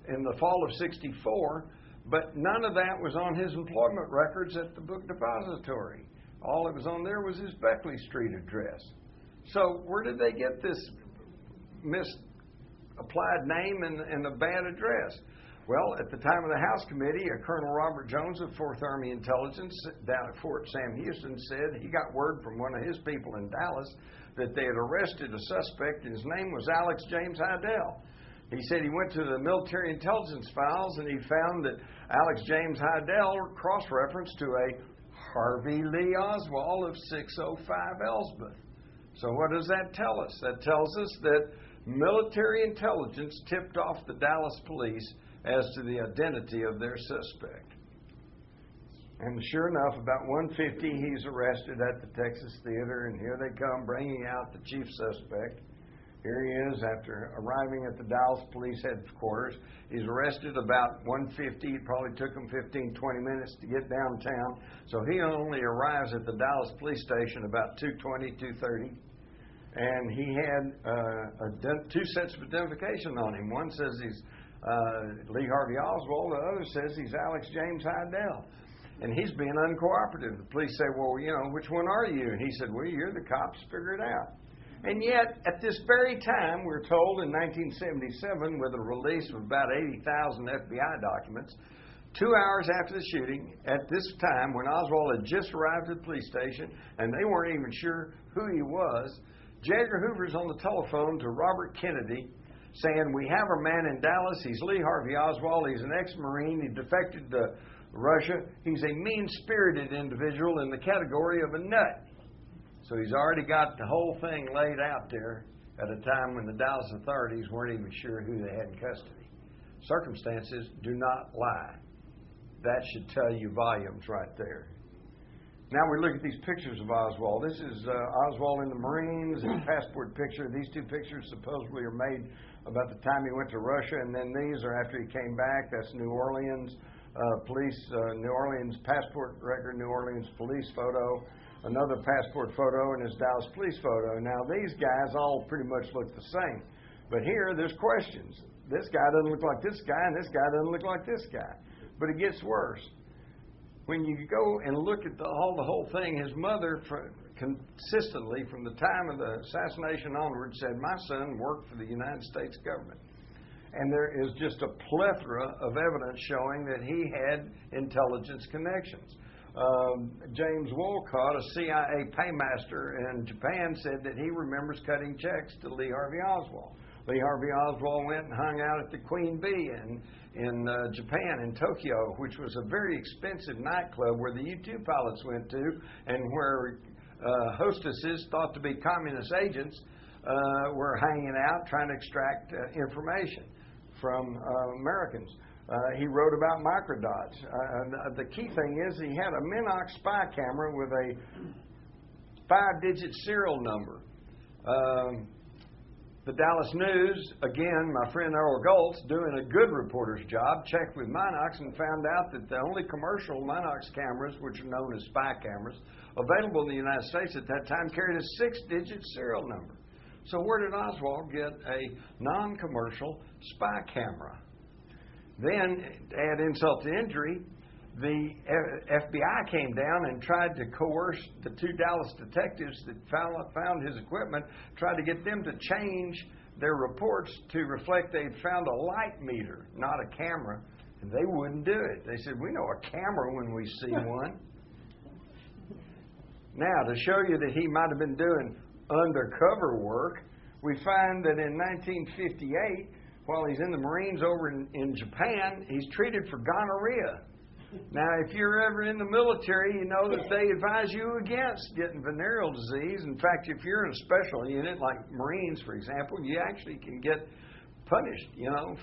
in the fall of '64, but none of that was on his employment records at the book depository. All that was on there was his Beckley Street address. So where did they get this misapplied name and a bad address? Well, at the time of the House Committee, Colonel Robert Jones of 4th Army Intelligence down at Fort Sam Houston said he got word from one of his people in Dallas that they had arrested a suspect, and his name was Alex James Hydell. He said he went to the military intelligence files and he found that Alex James Hydell cross-referenced to a Harvey Lee Oswald of 605 Elsbeth. So what does that tell us? That tells us that military intelligence tipped off the Dallas police as to the identity of their suspect. And sure enough, about 1:50, he's arrested at the Texas Theater, and here they come bringing out the chief suspect. Here he is after arriving at the Dallas Police headquarters. He's arrested about 1:50. It probably took him 15, 20 minutes to get downtown. So he only arrives at the Dallas Police Station about 2:20, 2:30. And he had two sets of identification on him. One says he's Lee Harvey Oswald. The other says he's Alex James Hydell. And he's being uncooperative. The police say, well, which one are you? And he said, well, you're the cops. Figure it out. And yet, at this very time, we're told in 1977, with a release of about 80,000 FBI documents, 2 hours after the shooting, at this time, when Oswald had just arrived at the police station, and they weren't even sure who he was, J. Edgar Hoover's on the telephone to Robert Kennedy, saying, we have a man in Dallas. He's Lee Harvey Oswald. He's an ex-Marine. He defected to Russia. He's a mean-spirited individual in the category of a nut. So he's already got the whole thing laid out there at a time when the Dallas authorities weren't even sure who they had in custody. Circumstances do not lie. That should tell you volumes right there. Now we look at these pictures of Oswald. This is Oswald in the Marines, his passport picture. These two pictures supposedly are made about the time he went to Russia, and then these are after he came back. That's New Orleans police, New Orleans passport record, New Orleans police photo. Another passport photo, and his Dallas police photo. Now, these guys all pretty much look the same. But here, there's questions. This guy doesn't look like this guy, and this guy doesn't look like this guy. But it gets worse. When you go and look at the whole thing, his mother consistently, from the time of the assassination onward, said, my son worked for the United States government. And there is just a plethora of evidence showing that he had intelligence connections. James Wolcott, a CIA paymaster in Japan, said that he remembers cutting checks to Lee Harvey Oswald. Lee Harvey Oswald went and hung out at the Queen Bee in Japan, in Tokyo, which was a very expensive nightclub where the U-2 pilots went to, and where hostesses thought to be communist agents were hanging out trying to extract information from Americans. He wrote about microdots. The key thing is he had a Minox spy camera with a 5-digit serial number. The Dallas News, again, my friend Earl Goltz, doing a good reporter's job, checked with Minox and found out that the only commercial Minox cameras, which are known as spy cameras, available in the United States at that time carried a 6-digit serial number. So where did Oswald get a non-commercial spy camera? Then, to add insult to injury, the FBI came down and tried to coerce the 2 Dallas detectives that found his equipment, tried to get them to change their reports to reflect they'd found a light meter, not a camera, and they wouldn't do it. They said, "We know a camera when we see one." Now, to show you that he might have been doing undercover work, we find that in 1958, while he's in the Marines over in Japan, he's treated for gonorrhea. Now, if you're ever in the military, you know that they advise you against getting venereal disease. In fact, if you're in a special unit, like Marines, for example, you actually can get punished,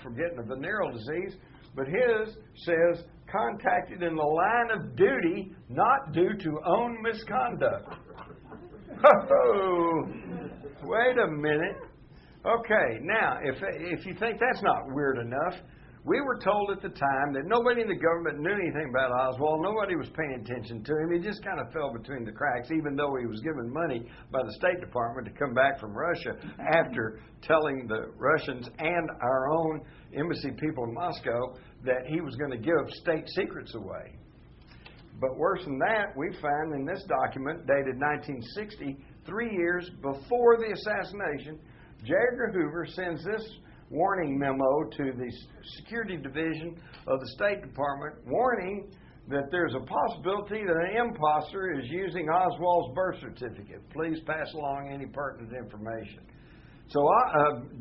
for getting a venereal disease. But his says, contacted in the line of duty, not due to own misconduct. Oh, wait a minute. Okay, now, if you think that's not weird enough, we were told at the time that nobody in the government knew anything about Oswald. Nobody was paying attention to him. He just kind of fell between the cracks, even though he was given money by the State Department to come back from Russia after telling the Russians and our own embassy people in Moscow that he was going to give state secrets away. But worse than that, we find in this document dated 1960, 3 years before the assassination, J. Edgar Hoover sends this warning memo to the Security Division of the State Department, warning that there's a possibility that an imposter is using Oswald's birth certificate. Please pass along any pertinent information. So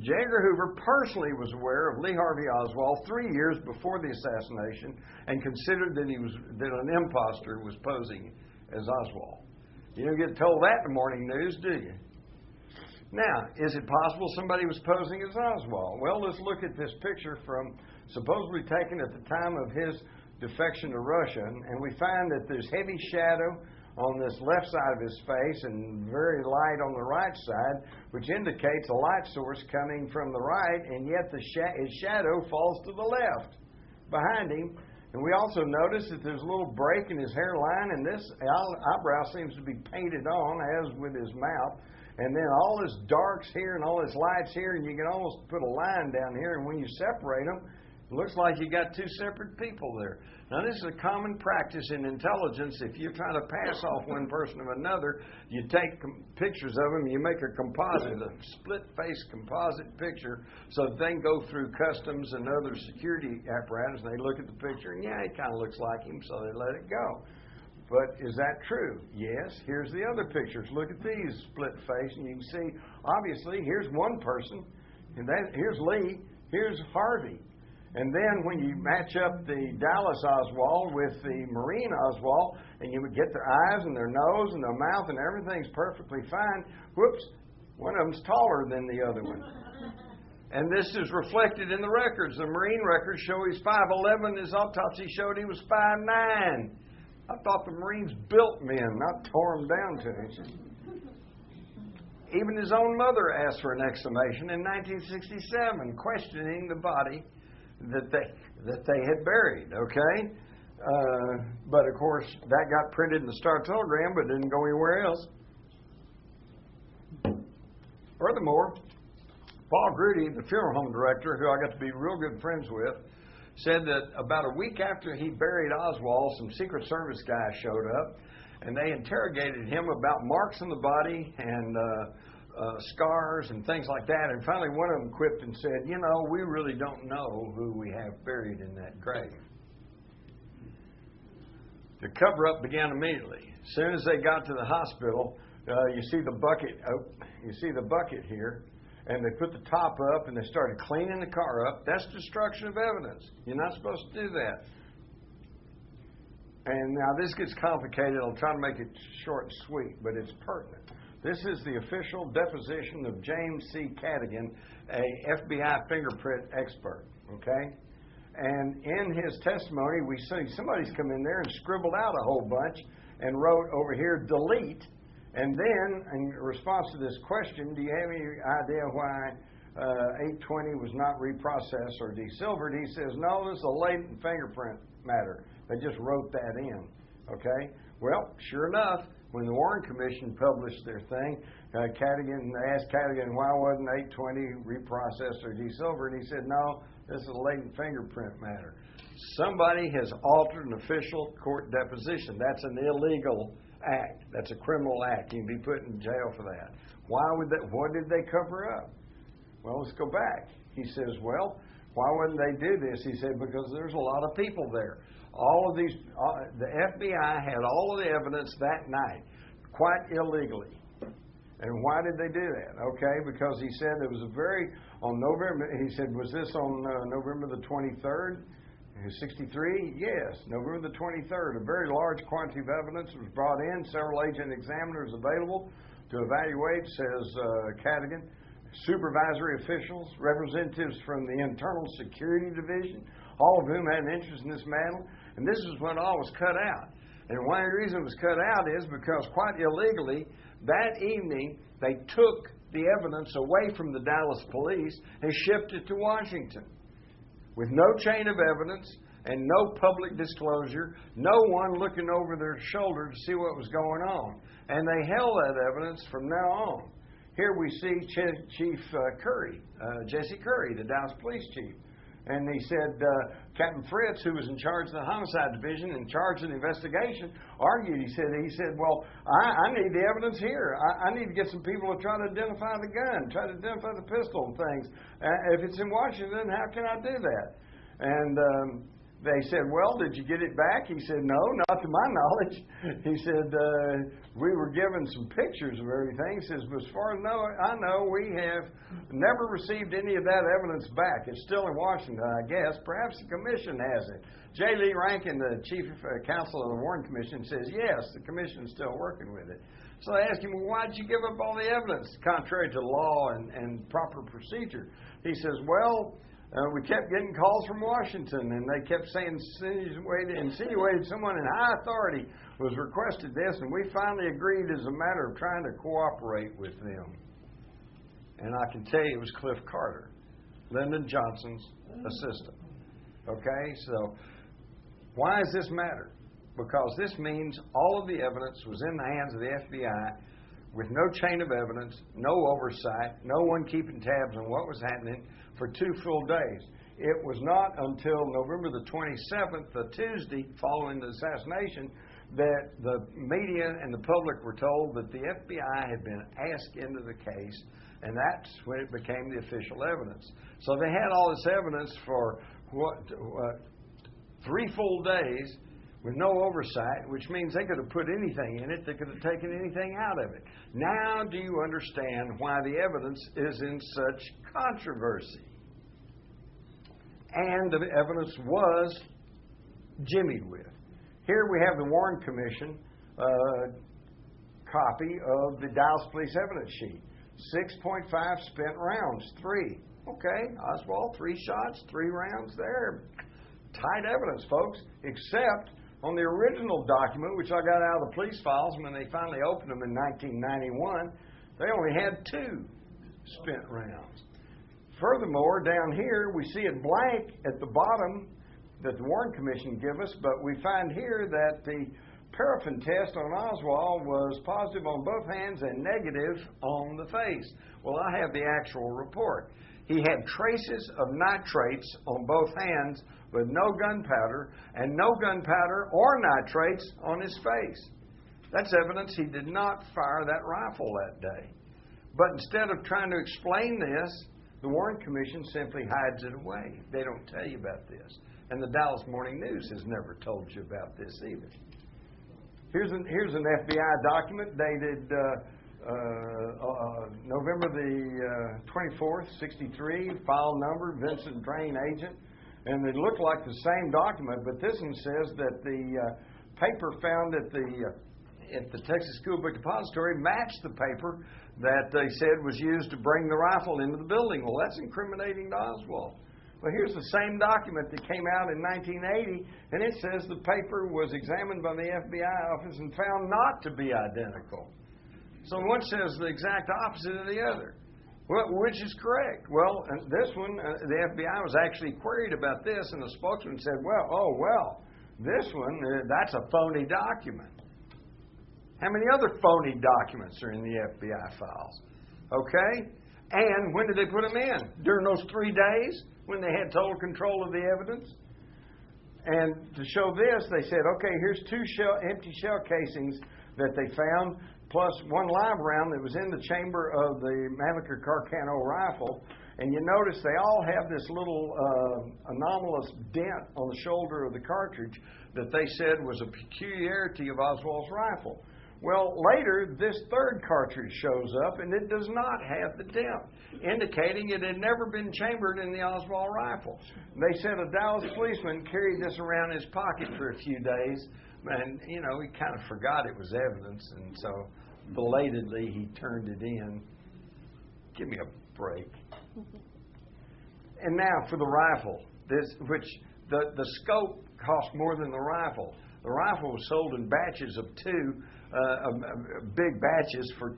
J. Edgar Hoover personally was aware of Lee Harvey Oswald 3 years before the assassination and considered that an imposter was posing as Oswald. You don't get told that in the morning news, do you? Now, is it possible somebody was posing as Oswald? Well, let's look at this picture from supposedly taken at the time of his defection to Russia, and we find that there's heavy shadow on this left side of his face and very light on the right side, which indicates a light source coming from the right, and yet his shadow falls to the left behind him. And we also notice that there's a little break in his hairline, and this eyebrow seems to be painted on, as with his mouth. And then all this darks here and all this lights here, and you can almost put a line down here, and when you separate them, it looks like you got 2 separate people there. Now, this is a common practice in intelligence. If you're trying to pass off one person of another, you take pictures of them, you make a composite, a split-face composite picture, so that they can go through customs and other security apparatus, and they look at the picture, and yeah, it kind of looks like him, so they let it go. But is that true? Yes. Here's the other pictures. Look at these split face, and you can see, obviously, here's one person, and here's Lee, here's Harvey. And then when you match up the Dallas Oswald with the Marine Oswald, and you would get their eyes and their nose and their mouth and everything's perfectly fine, whoops, one of them's taller than the other one. And this is reflected in the records. The Marine records show he's 5'11". His autopsy showed he was 5'9". I thought the Marines built men, not tore them down to inches. Even his own mother asked for an exhumation in 1967, questioning the body that they had buried, okay? But, of course, that got printed in the Star-Telegram, but didn't go anywhere else. Furthermore, Paul Grudy, the funeral home director, who I got to be real good friends with, said that about a week after he buried Oswald, some Secret Service guys showed up, and they interrogated him about marks on the body and scars and things like that. And finally, one of them quipped and said, "You know, we really don't know who we have buried in that grave." The cover-up began immediately. As soon as they got to the hospital, you see the bucket. You see the bucket here, and they put the top up and they started cleaning the car up. That's destruction of evidence. You're not supposed to do that. And now this gets complicated. I'll try to make it short and sweet, but it's pertinent. This is the official deposition of James C. Cadigan, a FBI fingerprint expert. Okay. And in his testimony, we see somebody's come in there and scribbled out a whole bunch and wrote over here, delete. And then, in response to this question, do you have any idea why 820 was not reprocessed or desilvered? He says, no, this is a latent fingerprint matter. They just wrote that in. Okay? Well, sure enough, when the Warren Commission published their thing, Cadigan asked Cadigan, why wasn't 820 reprocessed or desilvered? And he said, no, this is a latent fingerprint matter. Somebody has altered an official court deposition. That's an illegal act. That's a criminal act. You can be put in jail for that. Why would that? What did they cover up? Well, let's go back. He says, well, why wouldn't they do this? He said, because there's a lot of people there. All of these, the FBI had all of the evidence that night, quite illegally. And why did they do that? Okay, because he said it was he said, was this on November the 23rd? 63? Yes, November the 23rd. A very large quantity of evidence was brought in. Several agent examiners available to evaluate, says Cadigan. Supervisory officials, representatives from the Internal Security Division, all of whom had an interest in this matter. And this is when all was cut out. And one of the reasons it was cut out is because quite illegally, that evening, they took the evidence away from the Dallas police and shipped it to Washington. With no chain of evidence and no public disclosure, no one looking over their shoulder to see what was going on. And they held that evidence from now on. Here we see Chief Curry, Jesse Curry, the Dallas Police Chief. And he said, Captain Fritz, who was in charge of the Homicide Division, in charge of the investigation, argued. He said, well, I need the evidence here. I need to get some people to try to identify the gun, try to identify the pistol and things. If it's in Washington, how can I do that? And they said, well, did you get it back? He said, no, not to my knowledge. He said, we were given some pictures of everything. He says, but as far as I know, we have never received any of that evidence back. It's still in Washington, I guess. Perhaps the commission has it. J. Lee Rankin, the chief counsel of the Warren Commission, says, yes, the commission is still working with it. So they asked him, well, why did you give up all the evidence, contrary to law and proper procedure? He says, well, we kept getting calls from Washington, and they kept saying, insinuated someone in high authority was requested this, and we finally agreed as a matter of trying to cooperate with them. And I can tell you it was Cliff Carter, Lyndon Johnson's assistant. Okay, so why does this matter? Because this means all of the evidence was in the hands of the FBI with no chain of evidence, no oversight, no one keeping tabs on what was happening for 2 full days. It was not until November the 27th, the Tuesday following the assassination, that the media and the public were told that the FBI had been asked into the case, and that's when it became the official evidence. So they had all this evidence for 3 full days with no oversight, which means they could have put anything in it. They could have taken anything out of it. Now do you understand why the evidence is in such controversy? And the evidence was jimmied with. Here we have the Warren Commission copy of the Dallas Police evidence sheet. 6.5 spent rounds, 3. Okay, Oswald, 3 shots, 3 rounds there. Tight evidence, folks, except on the original document, which I got out of the police files when they finally opened them in 1991, they only had 2 spent rounds. Furthermore, down here, we see it blank at the bottom that the Warren Commission gave us, but we find here that the paraffin test on Oswald was positive on both hands and negative on the face. Well, I have the actual report. He had traces of nitrates on both hands, but no gunpowder, and no gunpowder or nitrates on his face. That's evidence he did not fire that rifle that day. But instead of trying to explain this, the Warren Commission simply hides it away. They don't tell you about this. And the Dallas Morning News has never told you about this either. Here's an FBI document dated November the 24th, 63, file number, Vincent Drain Agent. And they look like the same document, but this one says that the paper found at the Texas School Book Depository matched the paper that they said was used to bring the rifle into the building. Well, that's incriminating to Oswald. Well, here's the same document that came out in 1980, and it says the paper was examined by the FBI office and found not to be identical. So one says the exact opposite of the other. Well, which is correct? Well, this one, the FBI was actually queried about this, and the spokesman said, this one, that's a phony document. How many other phony documents are in the FBI files? Okay? And when did they put them in? During those 3 days when they had total control of the evidence? And to show this, they said, okay, here's 2 empty shell casings that they found, plus 1 live round that was in the chamber of the Mannlicher Carcano rifle. And you notice they all have this little anomalous dent on the shoulder of the cartridge that they said was a peculiarity of Oswald's rifle. Well, later, this 3rd cartridge shows up, and it does not have the dent, indicating it had never been chambered in the Oswald rifle. They said a Dallas policeman carried this around in his pocket for a few days, and, he kind of forgot it was evidence, and so belatedly he turned it in. Give me a break. And now for the rifle, the scope cost more than the rifle. The rifle was sold in batches of 2, big batches for $2.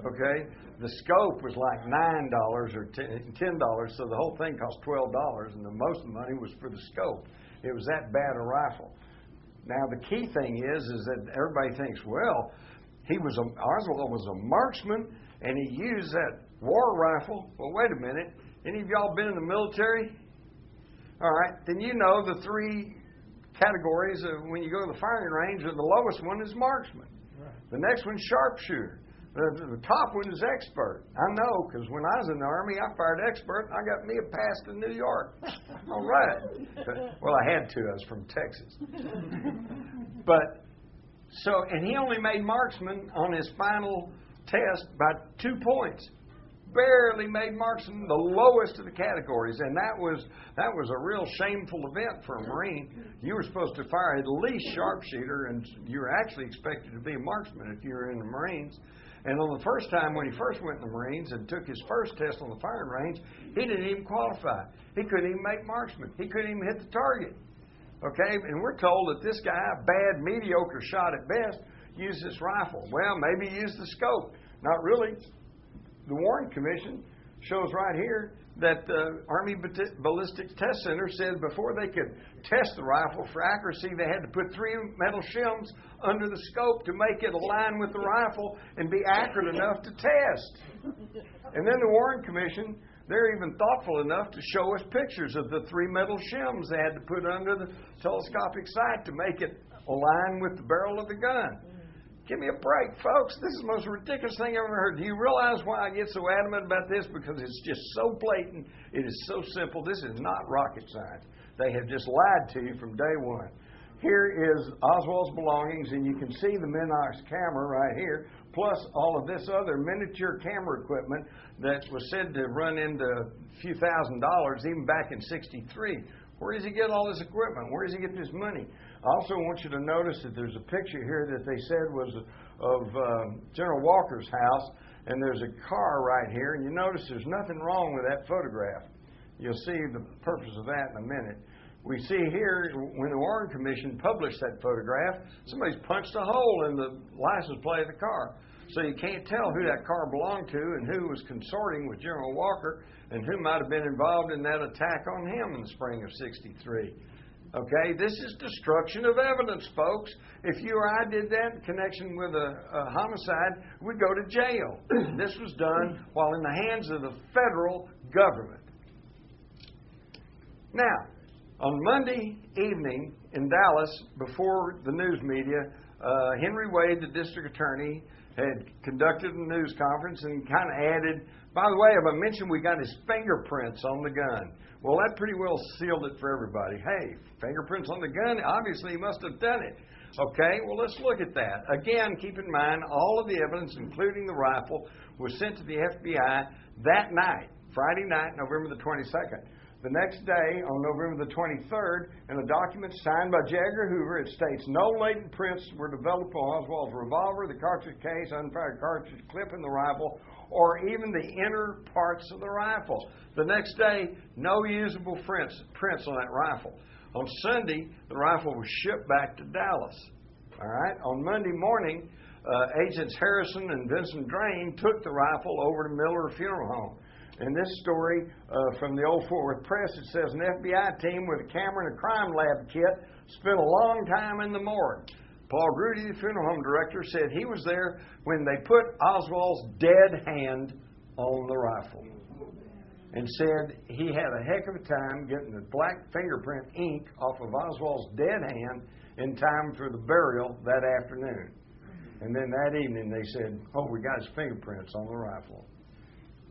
Okay, the scope was like $9 or $10, so the whole thing cost $12, and the most of the money was for the scope. It was that bad a rifle. Now the key thing is that everybody thinks, well, Oswald was a marksman, and he used that war rifle. Well, wait a minute. Any of y'all been in the military? All right, then you know the 3 categories of when you go to the firing range, and the lowest one is marksman. Right. The next one's sharpshooter. The top one is expert. I know, because when I was in the Army, I fired expert, and I got me a pass to New York. All right. Well, I had to. I was from Texas. And he only made marksman on his final test by 2 points. Barely made marksman, the lowest of the categories, and that was a real shameful event for a Marine. You were supposed to fire at least sharpshooter, and you were actually expected to be a marksman if you were in the Marines. And on the first time when he first went in the Marines and took his first test on the firing range, he didn't even qualify. He couldn't even make marksman. He couldn't even hit the target. Okay, and we're told that this guy, a bad, mediocre shot at best, used this rifle. Well, maybe he used the scope. Not really. The Warren Commission shows right here that the Army Ballistics Test Center said before they could test the rifle for accuracy, they had to put 3 metal shims under the scope to make it align with the rifle and be accurate enough to test. And then the Warren Commission, they're even thoughtful enough to show us pictures of the 3 metal shims they had to put under the telescopic sight to make it align with the barrel of the gun. Give me a break, folks. This is the most ridiculous thing I've ever heard. Do you realize why I get so adamant about this? Because it's just so blatant. It is so simple. This is not rocket science. They have just lied to you from day one. Here is Oswald's belongings, and you can see the Minox camera right here, plus all of this other miniature camera equipment that was said to run into a few $1,000s even back in '63. Where does he get all this equipment? Where does he get this money? I also want you to notice that there's a picture here that they said was of General Walker's house, and there's a car right here, and you notice there's nothing wrong with that photograph. You'll see the purpose of that in a minute. We see here, when the Warren Commission published that photograph, somebody's punched a hole in the license plate of the car. So you can't tell who that car belonged to and who was consorting with General Walker and who might have been involved in that attack on him in the spring of '63. Okay, this is destruction of evidence, folks. If you or I did that in connection with a homicide, we'd go to jail. This was done while in the hands of the federal government. Now, on Monday evening in Dallas, before the news media, Henry Wade, the district attorney, had conducted a news conference and kind of added, by the way, if I mentioned we got his fingerprints on the gun. Well, that pretty well sealed it for everybody. Hey, fingerprints on the gun? Obviously, he must have done it. Okay, well, let's look at that. Again, keep in mind, all of the evidence, including the rifle, was sent to the FBI that night, Friday night, November the 22nd. The next day, on November the 23rd, in a document signed by Edgar Hoover, it states, no latent prints were developed on Oswald's revolver, the cartridge case, unfired cartridge clip in the rifle, or even the inner parts of the rifle. The next day, no usable prints on that rifle. On Sunday, the rifle was shipped back to Dallas. All right. On Monday morning, Agents Harrison and Vincent Drain took the rifle over to Miller Funeral Home. In this story from the Old Fort Worth Press, it says an FBI team with a camera and a crime lab kit spent a long time in the morgue. Paul Grudy, the funeral home director, said he was there when they put Oswald's dead hand on the rifle, and said he had a heck of a time getting the black fingerprint ink off of Oswald's dead hand in time for the burial that afternoon. And then that evening they said, oh, we got his fingerprints on the rifle.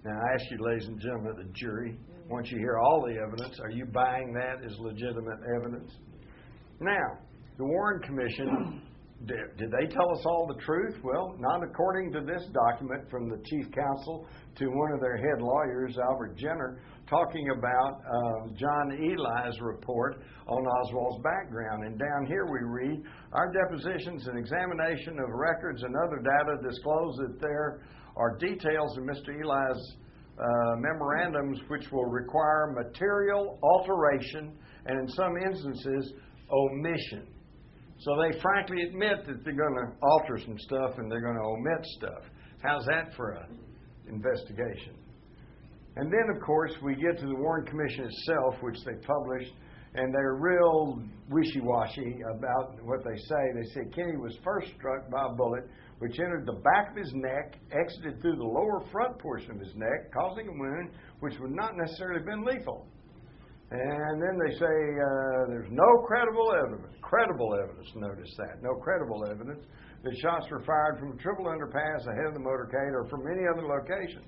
Now, I ask you, ladies and gentlemen of the jury, once you hear all the evidence, are you buying that as legitimate evidence? Now, the Warren Commission, did they tell us all the truth? Well, not according to this document from the chief counsel to one of their head lawyers, Albert Jenner, talking about John Eli's report on Oswald's background. And down here we read, our depositions and examination of records and other data disclose that there are details in Mr. Eli's memorandums which will require material alteration and in some instances omission. So they frankly admit that they're going to alter some stuff and they're going to omit stuff. How's that for an investigation? And then, of course, we get to the Warren Commission itself, which they published, and they're real wishy-washy about what they say. They say Kenny was first struck by a bullet which entered the back of his neck, exited through the lower front portion of his neck, causing a wound which would not necessarily have been lethal. And then they say there's no credible evidence, notice that, no credible evidence that shots were fired from a triple underpass ahead of the motorcade or from any other location.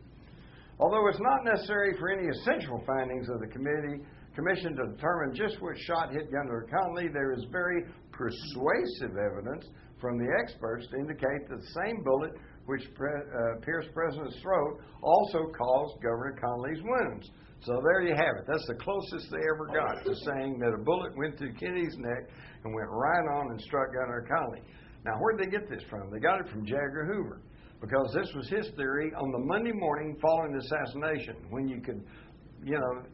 Although it's not necessary for any essential findings of the commission to determine just which shot hit Gunner Conley, there is very persuasive evidence from the experts to indicate that the same bullet which pierced the President's throat also caused Governor Conley's wounds. So there you have it. That's the closest they ever got to saying that a bullet went through Kenny's neck and went right on and struck Governor Conley. Now, where did they get this from? They got it from Edgar Hoover, because this was his theory on the Monday morning following the assassination, when you could,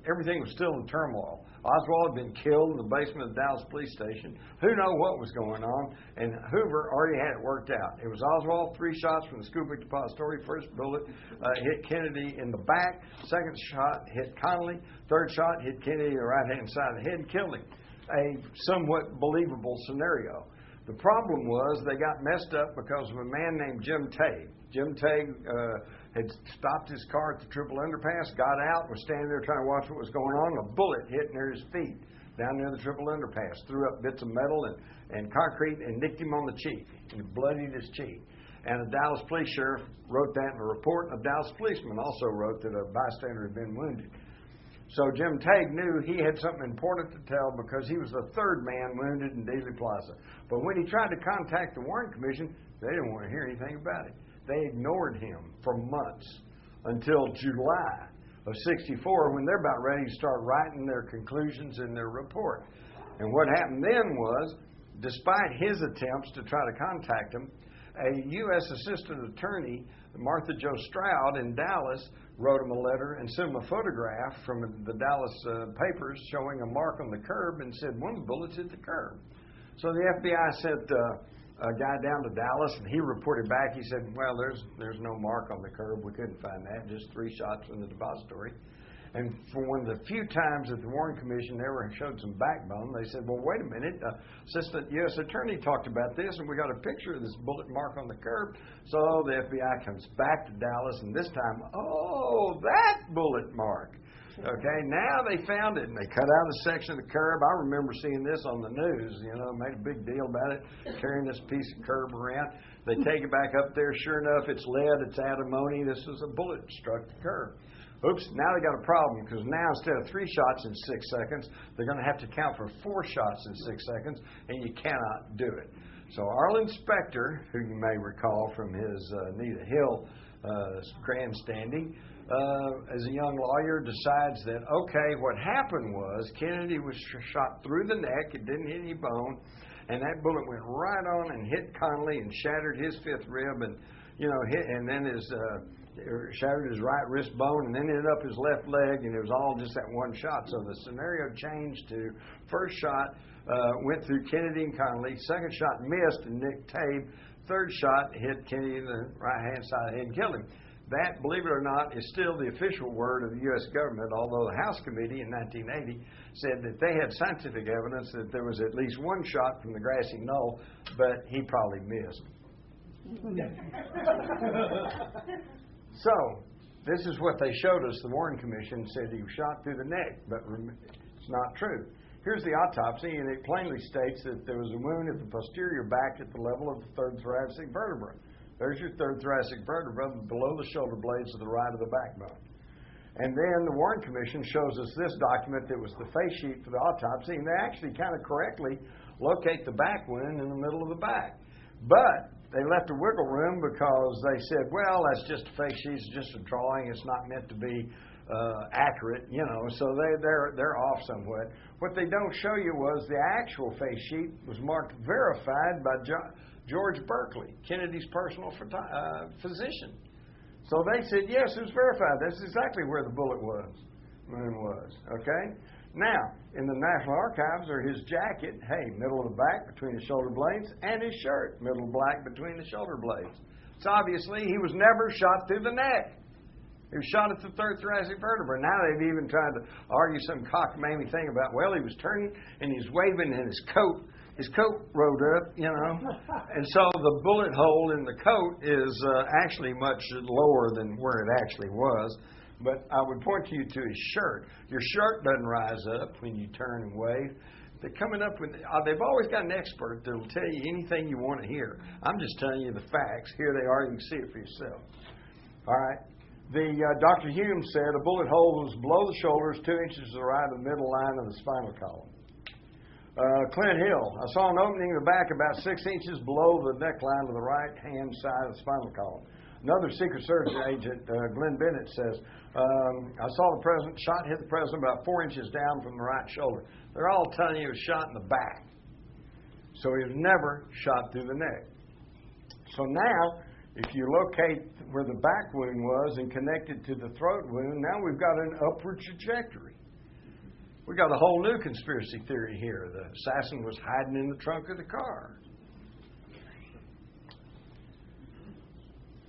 everything was still in turmoil. Oswald had been killed in the basement of the Dallas police station. Who knows what was going on? And Hoover already had it worked out. It was Oswald, 3 shots from the Scooping Depository. First bullet hit Kennedy in the back. Second shot hit Connolly. Third shot hit Kennedy in the right-hand side of the head and killed him. A somewhat believable scenario. The problem was they got messed up because of a man named Jim Tague. Jim Tague had stopped his car at the triple underpass, got out, was standing there trying to watch what was going on. A bullet hit near his feet down near the triple underpass, threw up bits of metal and concrete and nicked him on the cheek. He bloodied his cheek. And a Dallas police sheriff wrote that in a report, and a Dallas policeman also wrote that a bystander had been wounded. So Jim Tague knew he had something important to tell because he was the 3rd man wounded in Dealey Plaza. But when he tried to contact the Warren Commission, they didn't want to hear anything about it. They ignored him for months until July of '64, when they're about ready to start writing their conclusions in their report. And what happened then was, despite his attempts to try to contact him, a U.S. Assistant Attorney, Martha Jo Stroud in Dallas, wrote him a letter and sent him a photograph from the Dallas papers showing a mark on the curb and said one of the bullets hit the curb. So the FBI sent a guy down to Dallas, and he reported back. He said, well, there's no mark on the curb. We couldn't find that, just 3 shots from the depository. And for one of the few times that the Warren Commission ever showed some backbone, they said, well, wait a minute, Assistant U.S. Attorney talked about this, and we got a picture of this bullet mark on the curb. So the FBI comes back to Dallas, and this time, that bullet mark. Okay, now they found it, and they cut out a section of the curb. I remember seeing this on the news, made a big deal about it, carrying this piece of curb around. They take it back up there. Sure enough, it's lead, it's antimony. This was a bullet that struck the curb. Oops, now they got a problem, because now instead of 3 shots in 6 seconds, they're going to have to count for 4 shots in 6 seconds, and you cannot do it. So Arlen Specter, who you may recall from his Anita Hill grandstanding, as a young lawyer, decides that, okay, what happened was Kennedy was shot through the neck. It didn't hit any bone, and that bullet went right on and hit Connolly and shattered his 5th rib, and and then shattered his right wrist bone, and then ended up his left leg, and it was all just that one shot. So the scenario changed to first shot went through Kennedy and Connolly, second shot missed and Nick Tabe, third shot hit Kennedy in the right-hand side of the head and killed him. That, believe it or not, is still the official word of the U.S. government, although the House Committee in 1980 said that they had scientific evidence that there was at least one shot from the grassy knoll, but he probably missed. So, this is what they showed us. The Warren Commission said he was shot through the neck, but it's not true. Here's the autopsy, and it plainly states that there was a wound at the posterior back at the level of the 3rd thoracic vertebra. There's your 3rd thoracic vertebra below the shoulder blades to the right of the backbone. And then the Warren Commission shows us this document that was the face sheet for the autopsy, and they actually kind of correctly locate the back wound in the middle of the back. But they left a wiggle room because they said, well, that's just a face sheet, it's just a drawing, it's not meant to be accurate, so they're off somewhat. What they don't show you was the actual face sheet was marked verified by George Berkeley, Kennedy's personal physician. So they said, yes, it was verified. That's exactly where the bullet wound was. Okay? Now, in the National Archives are his jacket, middle of the back between the shoulder blades, and his shirt, middle black between the shoulder blades. So obviously he was never shot through the neck. He was shot at the 3rd thoracic vertebra. Now they've even tried to argue some cockamamie thing about, well, he was turning and he's waving and his coat rode up, And so the bullet hole in the coat is actually much lower than where it actually was. But I would point you to his shirt. Your shirt doesn't rise up when you turn and wave. They're coming up with, they've always got an expert that will tell you anything you want to hear. I'm just telling you the facts. Here they are. You can see it for yourself. All right. Dr. Hume said a bullet hole was below the shoulders, 2 inches to the right of the middle line of the spinal column. Clint Hill, I saw an opening in the back about 6 inches below the neckline of the right-hand side of the spinal column. Another Secret Service agent, Glenn Bennett, says, I saw the president, shot hit the president about 4 inches down from the right shoulder. They're all telling you he was shot in the back. So he was never shot through the neck. So now, if you locate where the back wound was and connect it to the throat wound, now we've got an upward trajectory. We've got a whole new conspiracy theory here. The assassin was hiding in the trunk of the car.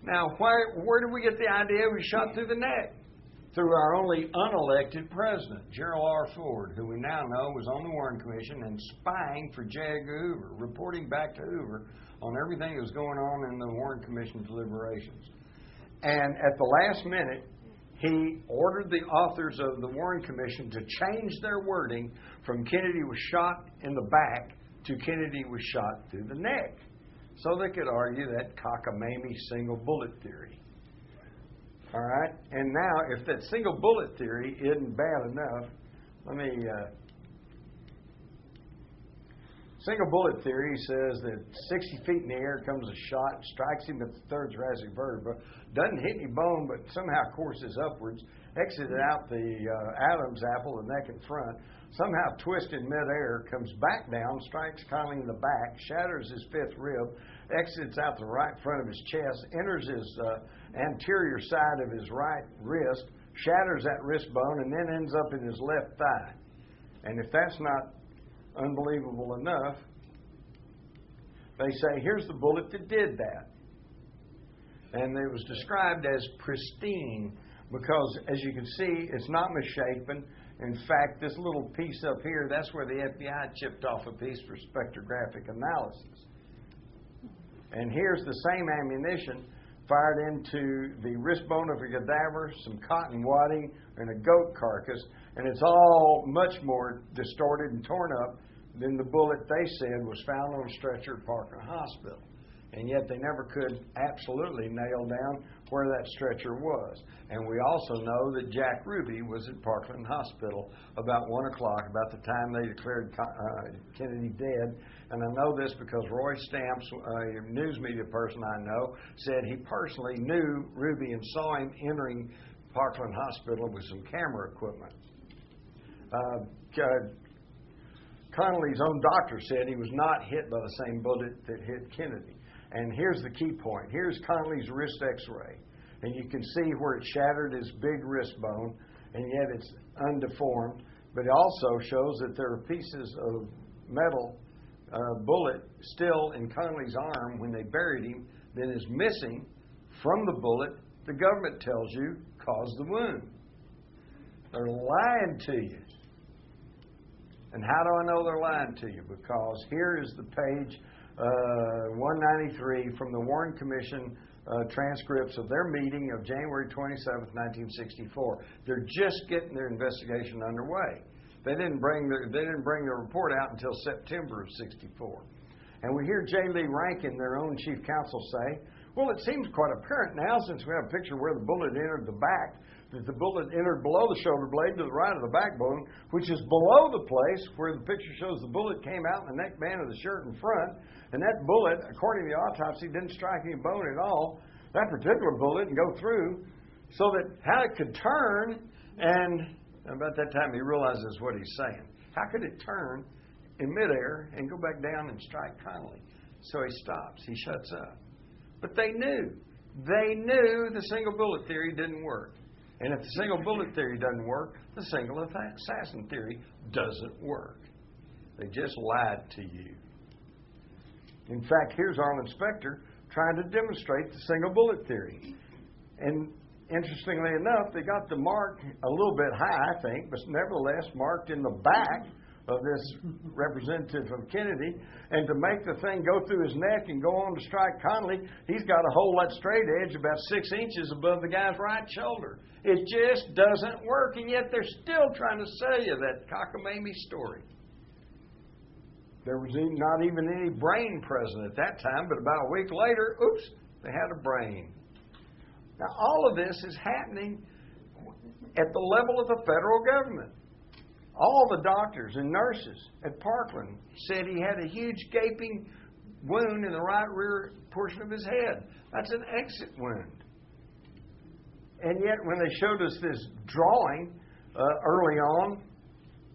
Now, where did we get the idea we shot through the neck? Through our only unelected president, Gerald R. Ford, who we now know was on the Warren Commission and spying for J. Edgar Hoover, reporting back to Hoover on everything that was going on in the Warren Commission deliberations. And at the last minute, he ordered the authors of the Warren Commission to change their wording from Kennedy was shot in the back to Kennedy was shot through the neck. So they could argue that cockamamie single bullet theory. All right? And now, if that single bullet theory isn't bad enough, single bullet theory says that 60 feet in the air comes a shot, strikes him at the 3rd thoracic vertebra, doesn't hit any bone, but somehow courses upwards, exited out the Adam's apple, the neck and front, somehow twisted midair, comes back down, strikes Connolly in the back, shatters his 5th rib, exits out the right front of his chest, enters his anterior side of his right wrist, shatters that wrist bone, and then ends up in his left thigh. And if that's not unbelievable enough, they say, here's the bullet that did that. And it was described as pristine because, as you can see, it's not misshapen. In fact, this little piece up here, that's where the FBI chipped off a piece for spectrographic analysis. And here's the same ammunition fired into the wrist bone of a cadaver, some cotton wadding, and a goat carcass, and it's all much more distorted and torn up than the bullet they said was found on a stretcher at Parkland Hospital. And yet they never could absolutely nail down where that stretcher was. And we also know that Jack Ruby was at Parkland Hospital about 1 o'clock, about the time they declared Kennedy dead. And I know this because Roy Stamps, a news media person I know, said he personally knew Ruby and saw him entering Parkland Hospital with some camera equipment. Connolly's own doctor said he was not hit by the same bullet that hit Kennedy. And here's the key point. Here's Connolly's wrist x-ray. And you can see where it shattered his big wrist bone, and yet it's undeformed. But it also shows that there are pieces of metal bullet still in Connolly's arm when they buried him that is missing from the bullet the government tells you caused the wound. They're lying to you. And how do I know they're lying to you? Because here is the page 193 from the Warren Commission transcripts of their meeting of January 27, 1964. They're just getting their investigation underway. They didn't bring their report out until September of '64. And we hear J. Lee Rankin, their own chief counsel, say, well, it seems quite apparent now, since we have a picture where the bullet entered the back, that the bullet entered below the shoulder blade to the right of the backbone, which is below the place where the picture shows the bullet came out in the neckband of the shirt in front. And that bullet, according to the autopsy, didn't strike any bone at all. That particular bullet didn't go through. So that how it could turn, and about that time he realizes what he's saying. How could it turn in midair and go back down and strike Connolly? So he stops. He shuts up. But they knew. They knew the single bullet theory didn't work. And if the single bullet theory doesn't work, the single assassin theory doesn't work. They just lied to you. In fact, here's Arlen Specter trying to demonstrate the single bullet theory. And interestingly enough, they got the mark a little bit high, I think, but nevertheless marked in the back of this representative of Kennedy. And to make the thing go through his neck and go on to strike Connolly, he's got to hold that straight edge about 6 inches above the guy's right shoulder. It just doesn't work, and yet they're still trying to sell you that cockamamie story. There was not even any brain present at that time, but about a week later, oops, they had a brain. Now, all of this is happening at the level of the federal government. All the doctors and nurses at Parkland said he had a huge gaping wound in the right rear portion of his head. That's an exit wound. And yet, when they showed us this drawing early on,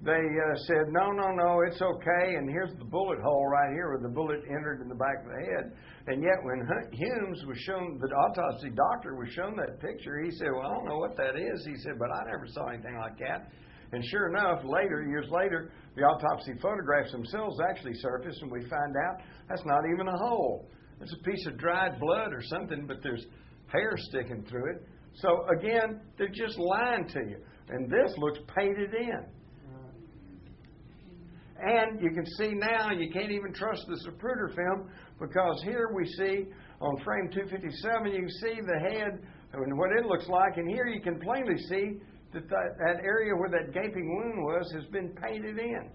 they said, no, it's okay, and here's the bullet hole right here where the bullet entered in the back of the head. And yet, when Humes was shown, the autopsy doctor was shown that picture, he said, well, I don't know what that is. He said, but I never saw anything like that. And sure enough, years later, the autopsy photographs themselves actually surfaced, and we find out that's not even a hole. It's a piece of dried blood or something, but there's hair sticking through it. So, again, they're just lying to you. And this looks painted in. And you can see now you can't even trust the Zapruder film, because here we see on frame 257, you can see the head and what it looks like. And here you can plainly see that area where that gaping wound was has been painted in.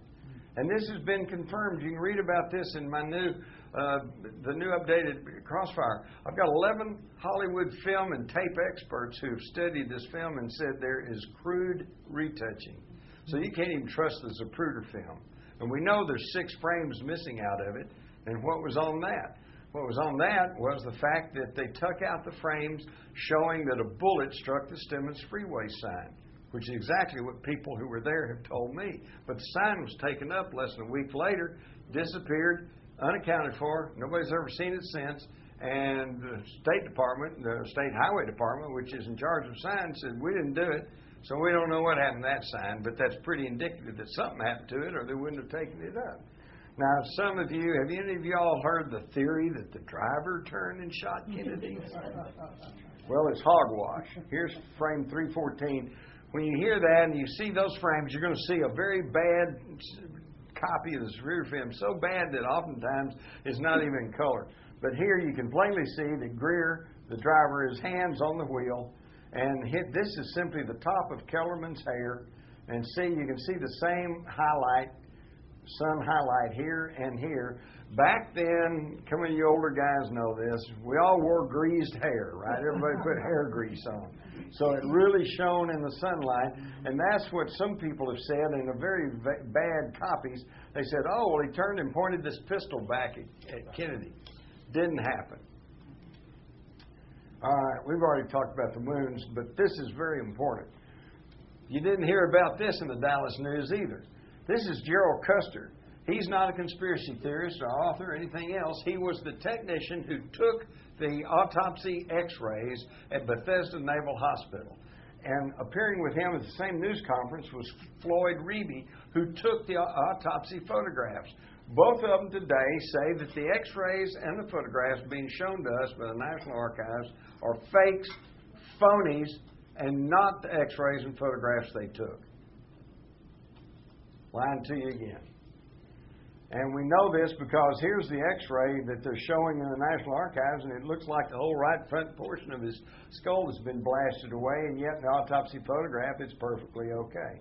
And this has been confirmed. You can read about this in my the new updated Crossfire. I've got 11 Hollywood film and tape experts who've studied this film and said there is crude retouching. So you can't even trust the Zapruder film. And we know there's 6 frames missing out of it. And what was on that? What was on that was the fact that they took out the frames showing that a bullet struck the Stemmons Freeway sign, which is exactly what people who were there have told me. But the sign was taken up less than a week later, disappeared, unaccounted for. Nobody's ever seen it since. And the State Department, the State Highway Department, which is in charge of signs, said, we didn't do it. So we don't know what happened to that sign, but that's pretty indicative that something happened to it or they wouldn't have taken it up. Now, some of you, have any of you all heard the theory that the driver turned and shot Kennedy? Well, it's hogwash. Here's frame 314. When you hear that and you see those frames, you're going to see a very bad copy of the Zapruder film, so bad that oftentimes it's not even in color. But here you can plainly see that Greer, the driver is hands on the wheel, and this is simply the top of Kellerman's hair. And see, you can see the same highlight, sun highlight here and here. Back then, some of you older guys know this, we all wore greased hair, right? Everybody put hair grease on. So it really shone in the sunlight, and that's what some people have said in a very bad copies. They said, oh, well, he turned and pointed this pistol back at Kennedy. Didn't happen. All right, we've already talked about the wounds, but this is very important. You didn't hear about this in the Dallas News either. This is Gerald Custer. He's not a conspiracy theorist or author or anything else. He was the technician who took the autopsy x-rays at Bethesda Naval Hospital. And appearing with him at the same news conference was Floyd Reeby, who took the autopsy photographs. Both of them today say that the x-rays and the photographs being shown to us by the National Archives are fakes, phonies, and not the x-rays and photographs they took. Lying to you again. And we know this because here's the x-ray that they're showing in the National Archives, and it looks like the whole right front portion of his skull has been blasted away, and yet in the autopsy photograph it's perfectly okay.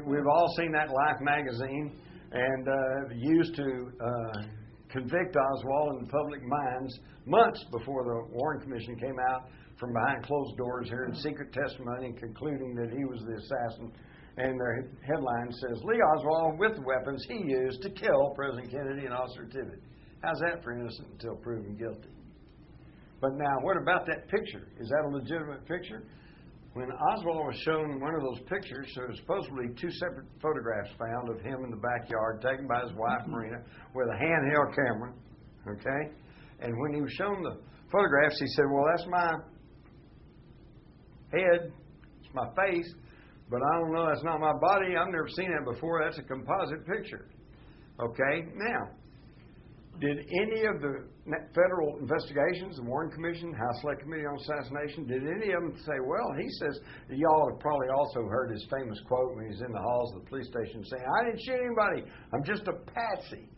We've all seen that Life magazine, and used to convict Oswald in the public minds months before the Warren Commission came out from behind closed doors here in secret testimony concluding that he was the assassin. And their headline says, Lee Oswald with the weapons he used to kill President Kennedy and Officer Tibbet. How's that for innocent until proven guilty? But now, what about that picture? Is that a legitimate picture? When Oswald was shown one of those pictures, there were supposedly two separate photographs found of him in the backyard, taken by his wife, Marina, with a handheld camera. Okay? And when he was shown the photographs, he said, well, that's my head, it's my face, but I don't know, that's not my body. I've never seen that before. That's a composite picture. Okay? Now, did any of the federal investigations, the Warren Commission, House Select Committee on Assassination, did any of them say, well, he says, y'all have probably also heard his famous quote when he's in the halls of the police station saying, I didn't shoot anybody. I'm just a patsy.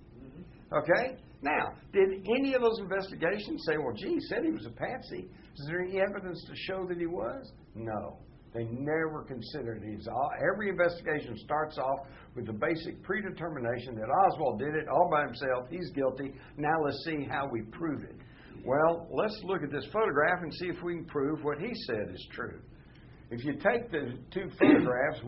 Okay? Now, did any of those investigations say, well, gee, he said he was a patsy. Is there any evidence to show that he was? No. They never considered it. Every investigation starts off with the basic predetermination that Oswald did it all by himself. He's guilty. Now let's see how we prove it. Well, let's look at this photograph and see if we can prove what he said is true. If you take the two photographs,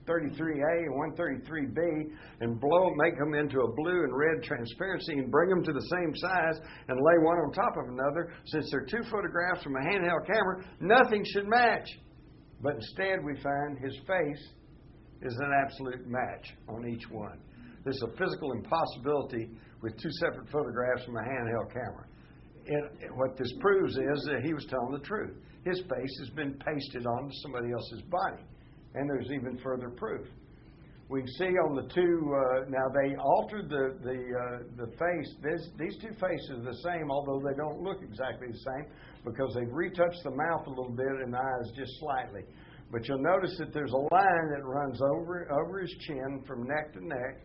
133A and 133B, and make them into a blue and red transparency and bring them to the same size and lay one on top of another, since they're two photographs from a handheld camera, nothing should match. But instead, we find his face is an absolute match on each one. There's a physical impossibility with two separate photographs from a handheld camera. What this proves is that he was telling the truth. His face has been pasted onto somebody else's body. And there's even further proof. We can see on the two, now they altered the face. These two faces are the same, although they don't look exactly the same, because they've retouched the mouth a little bit and the eyes just slightly. But you'll notice that there's a line that runs over his chin from neck to neck,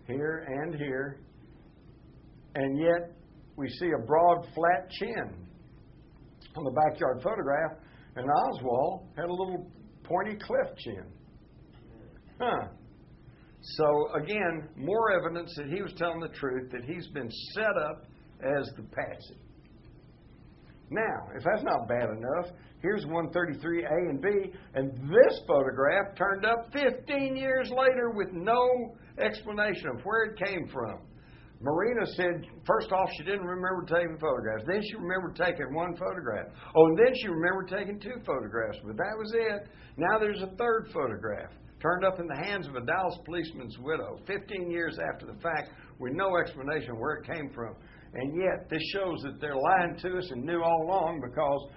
here and here, and yet we see a broad, flat chin on the backyard photograph, and Oswald had a little pointy cleft chin. So, again, more evidence that he was telling the truth, that he's been set up as the patsy. Now, if that's not bad enough, here's 133A and B, and this photograph turned up 15 years later with no explanation of where it came from. Marina said, first off, she didn't remember taking photographs. Then she remembered taking one photograph. Oh, and then she remembered taking two photographs, but that was it. Now there's a third photograph, turned up in the hands of a Dallas policeman's widow, 15 years after the fact, with no explanation where it came from. And yet, this shows that they're lying to us and knew all along, because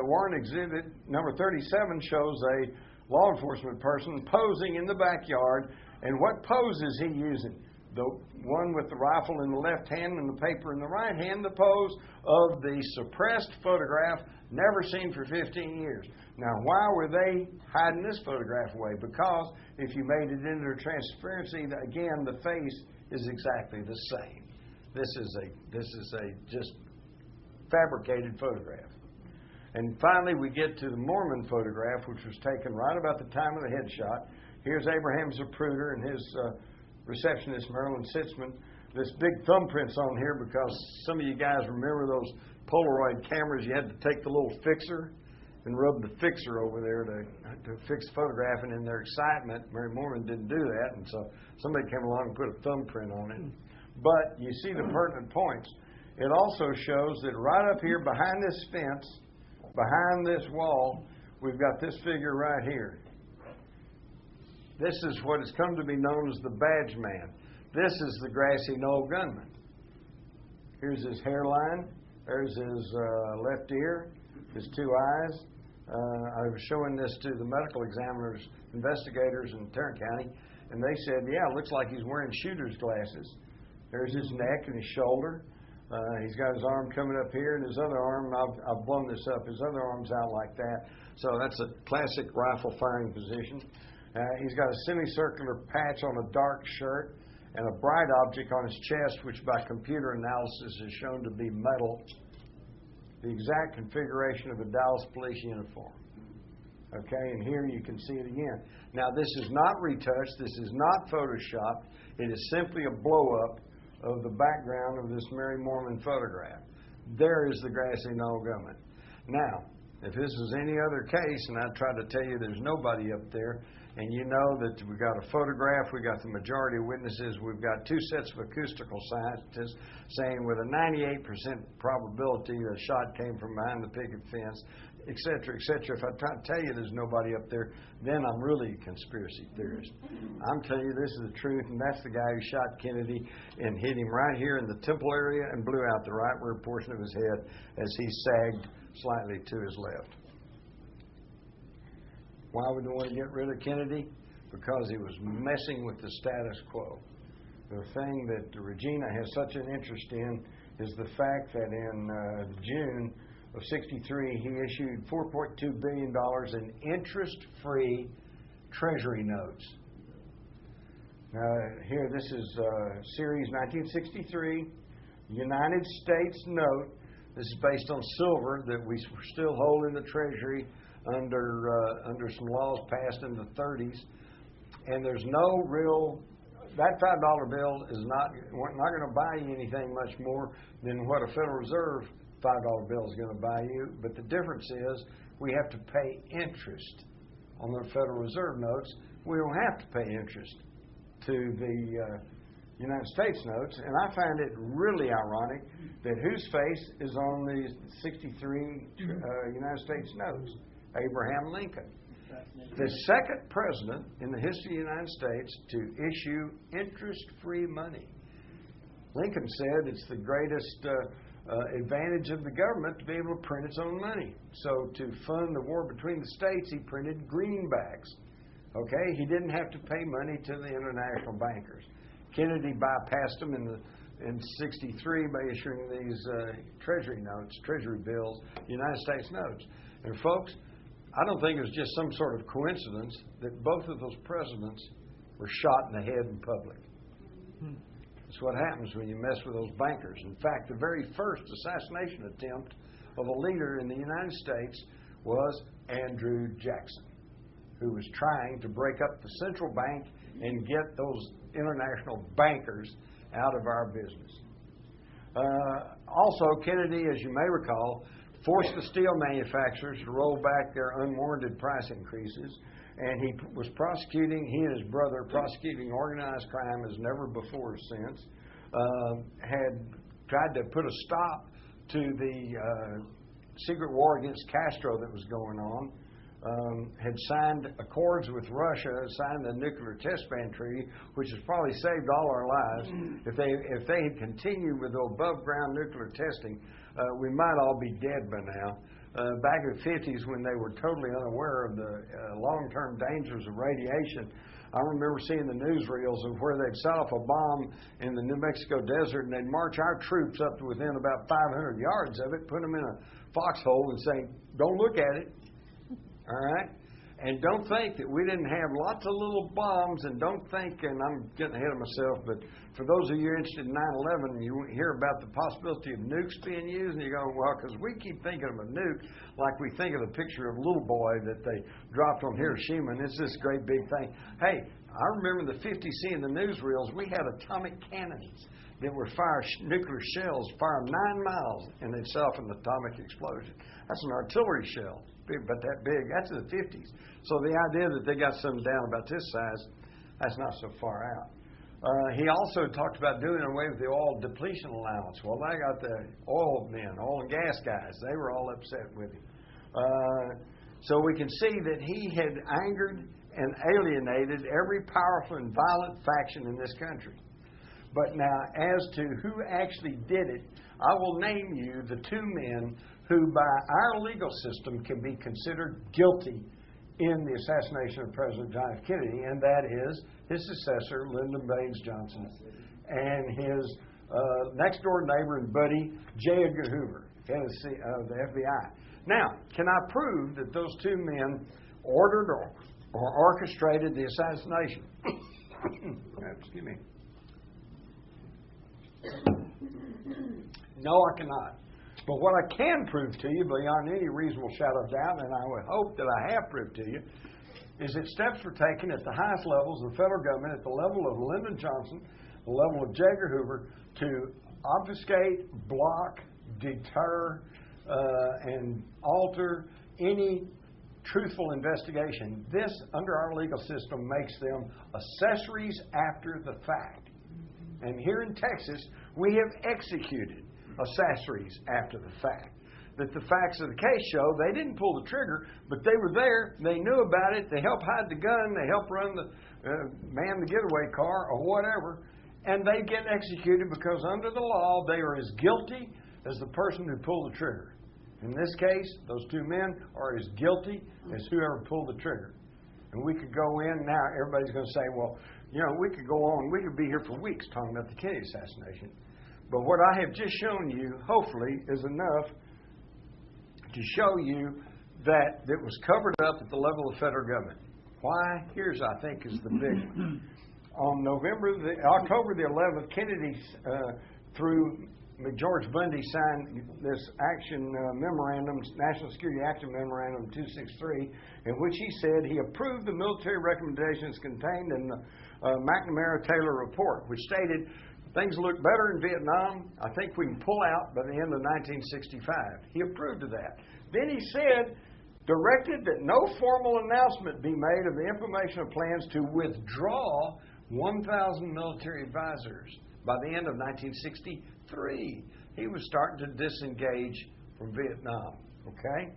Warren Exhibit number 37 shows a law enforcement person posing in the backyard. And what pose is he using? The one with the rifle in the left hand and the paper in the right hand, the pose of the suppressed photograph, never seen for 15 years. Now, why were they hiding this photograph away? Because if you made it into transparency, again, the face is exactly the same. This is a just fabricated photograph. And finally, we get to the Mormon photograph, which was taken right about the time of the headshot. Here's Abraham Zapruder and his receptionist, Marilyn Sitzman. This big thumbprint's on here because some of you guys remember those Polaroid cameras. You had to take the little fixer and rub the fixer over there to fix the photograph. And in their excitement, Mary Mormon didn't do that. And so somebody came along and put a thumbprint on it. But you see the pertinent points. It also shows that right up here behind this fence, behind this wall, we've got this figure right here. This is what has come to be known as the badge man. This is the grassy knoll gunman. Here's his hairline. There's his left ear, his two eyes. I was showing this to the medical examiners, investigators in Tarrant County, and they said, yeah, it looks like he's wearing shooter's glasses. There's his neck and his shoulder. He's got his arm coming up here, and his other arm, I've blown this up, his other arm's out like that. So that's a classic rifle firing position. He's got a semicircular patch on a dark shirt and a bright object on his chest, which by computer analysis is shown to be metal, the exact configuration of a Dallas police uniform. Okay, and here you can see it again. Now, this is not retouched. This is not photoshopped. It is simply a blow-up of the background of this Mary Mormon photograph. There is the grassy knoll gunman. Now, if this was any other case, and I tried to tell you there's nobody up there, and you know that we've got a photograph, we've got the majority of witnesses, we've got two sets of acoustical scientists saying with a 98% probability the shot came from behind the picket fence, et cetera, et cetera. If I try to tell you there's nobody up there, then I'm really a conspiracy theorist. I'm telling you this is the truth, and that's the guy who shot Kennedy and hit him right here in the temple area and blew out the right rear portion of his head as he sagged slightly to his left. Why would they want to get rid of Kennedy? Because he was messing with the status quo. The thing that Regina has such an interest in is the fact that in June of '63, he issued $4.2 billion in interest-free Treasury notes. Now, here, this is Series 1963, United States note. This is based on silver that we still hold in the Treasury under some laws passed in the 30s. And there's no real, that $5 bill is not going to buy you anything much more than what a Federal Reserve $5 bill is going to buy you. But the difference is we have to pay interest on the Federal Reserve notes. We don't have to pay interest to the United States notes. And I find it really ironic that whose face is on the 63 United States notes? Abraham Lincoln, the second president in the history of the United States to issue interest-free money. Lincoln said it's the greatest advantage of the government to be able to print its own money. So to fund the war between the states, he printed greenbacks. Okay, he didn't have to pay money to the international bankers. Kennedy bypassed them in '63 by issuing these Treasury notes, Treasury bills, United States notes. And folks, I don't think it was just some sort of coincidence that both of those presidents were shot in the head in public. That's what happens when you mess with those bankers. In fact, the very first assassination attempt of a leader in the United States was Andrew Jackson, who was trying to break up the central bank and get those international bankers out of our business. Also, Kennedy, as you may recall, forced the steel manufacturers to roll back their unwarranted price increases, and he and his brother prosecuting organized crime as never before since, had tried to put a stop to the secret war against Castro that was going on, had signed accords with Russia, signed the nuclear test ban treaty, which has probably saved all our lives. If they had continued with the above ground nuclear testing, we might all be dead by now. Back in the 50s, when they were totally unaware of the long-term dangers of radiation, I remember seeing the newsreels of where they'd set off a bomb in the New Mexico desert, and they'd march our troops up to within about 500 yards of it, put them in a foxhole, and say, "Don't look at it." All right? And don't think that we didn't have lots of little bombs, and don't think, and I'm getting ahead of myself, but for those of you interested in 9/11, you hear about the possibility of nukes being used, and you go, well, because we keep thinking of a nuke like we think of the picture of Little Boy that they dropped on Hiroshima, and it's this great big thing. Hey, I remember the 50s seeing the newsreels. We had atomic cannons that would fire nuclear shells, fire 9 miles, and they'd set off an atomic explosion. That's an artillery shell, but that big. That's in the 50s. So the idea that they got something down about this size, that's not so far out. He also talked about doing away with the oil depletion allowance. Well, they got the oil men, oil and gas guys. They were all upset with him. So we can see that he had angered and alienated every powerful and violent faction in this country. But now, as to who actually did it, I will name you the 2 men who, by our legal system, can be considered guilty in the assassination of President John F. Kennedy, and that is his successor, Lyndon Baines Johnson, and his next-door neighbor and buddy, J. Edgar Hoover, head of the FBI. Now, can I prove that those 2 men ordered or orchestrated the assassination? Excuse me. No, I cannot. But what I can prove to you, beyond any reasonable shadow of doubt, and I would hope that I have proved to you, is that steps were taken at the highest levels of the federal government, at the level of Lyndon Johnson, the level of J. Edgar Hoover, to obfuscate, block, deter, and alter any truthful investigation. This, under our legal system, makes them accessories after the fact. And here in Texas, we have executed accessories after the fact. That the facts of the case show they didn't pull the trigger, but they were there, they knew about it, they helped hide the gun, they helped run the man the getaway car or whatever, and they get executed because under the law they are as guilty as the person who pulled the trigger. In this case, those 2 men are as guilty as whoever pulled the trigger. And we could go in now, everybody's going to say, well, you know, we could go on, we could be here for weeks talking about the Kennedy assassination. But what I have just shown you, hopefully, is enough to show you that it was covered up at the level of federal government. Why? Here's, I think, is the big one. On October the 11th, Kennedy, through George Bundy, signed this action memorandum, National Security Action Memorandum 263, in which he said he approved the military recommendations contained in the McNamara-Taylor report, which stated things look better in Vietnam. I think we can pull out by the end of 1965. He approved of that. Then he said, directed that no formal announcement be made of the implementation of plans to withdraw 1,000 military advisors by the end of 1963. He was starting to disengage from Vietnam. Okay?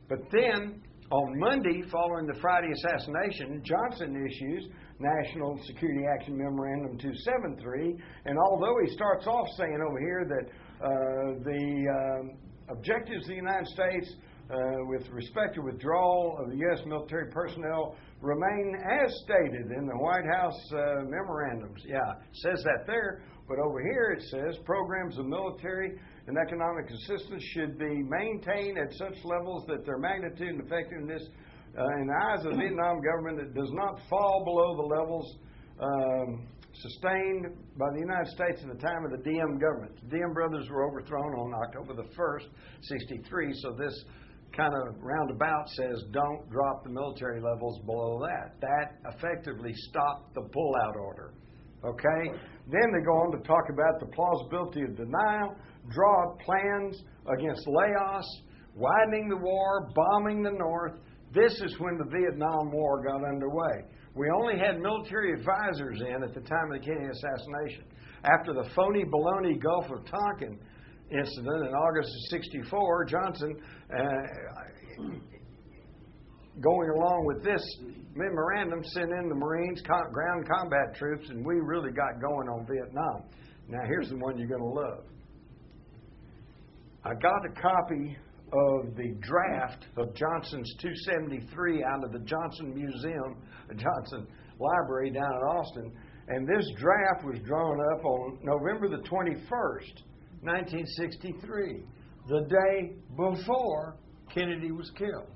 But then, on Monday, following the Friday assassination, Johnson issues National Security Action Memorandum 273, and although he starts off saying over here that the objectives of the United States with respect to withdrawal of the U.S. military personnel remain as stated in the White House memorandums. Yeah, it says that there, but over here it says programs of military and economic assistance should be maintained at such levels that their magnitude and effectiveness in the eyes of the Vietnam government, it does not fall below the levels sustained by the United States in the time of the Diem government. The Diem brothers were overthrown on October the 1st, 63, so this kind of roundabout says don't drop the military levels below that. That effectively stopped the pullout order. Okay? Then they go on to talk about the plausibility of denial, draw up plans against Laos, widening the war, bombing the North. This is when the Vietnam War got underway. We only had military advisors in at the time of the Kennedy assassination. After the phony baloney Gulf of Tonkin incident in August of 64, Johnson, going along with this memorandum, sent in the Marines, ground combat troops, and we really got going on Vietnam. Now, here's the one you're going to love. I got a copy of the draft of Johnson's 273 out of the Johnson Museum, the Johnson Library down in Austin, and this draft was drawn up on November the 21st, 1963, the day before Kennedy was killed.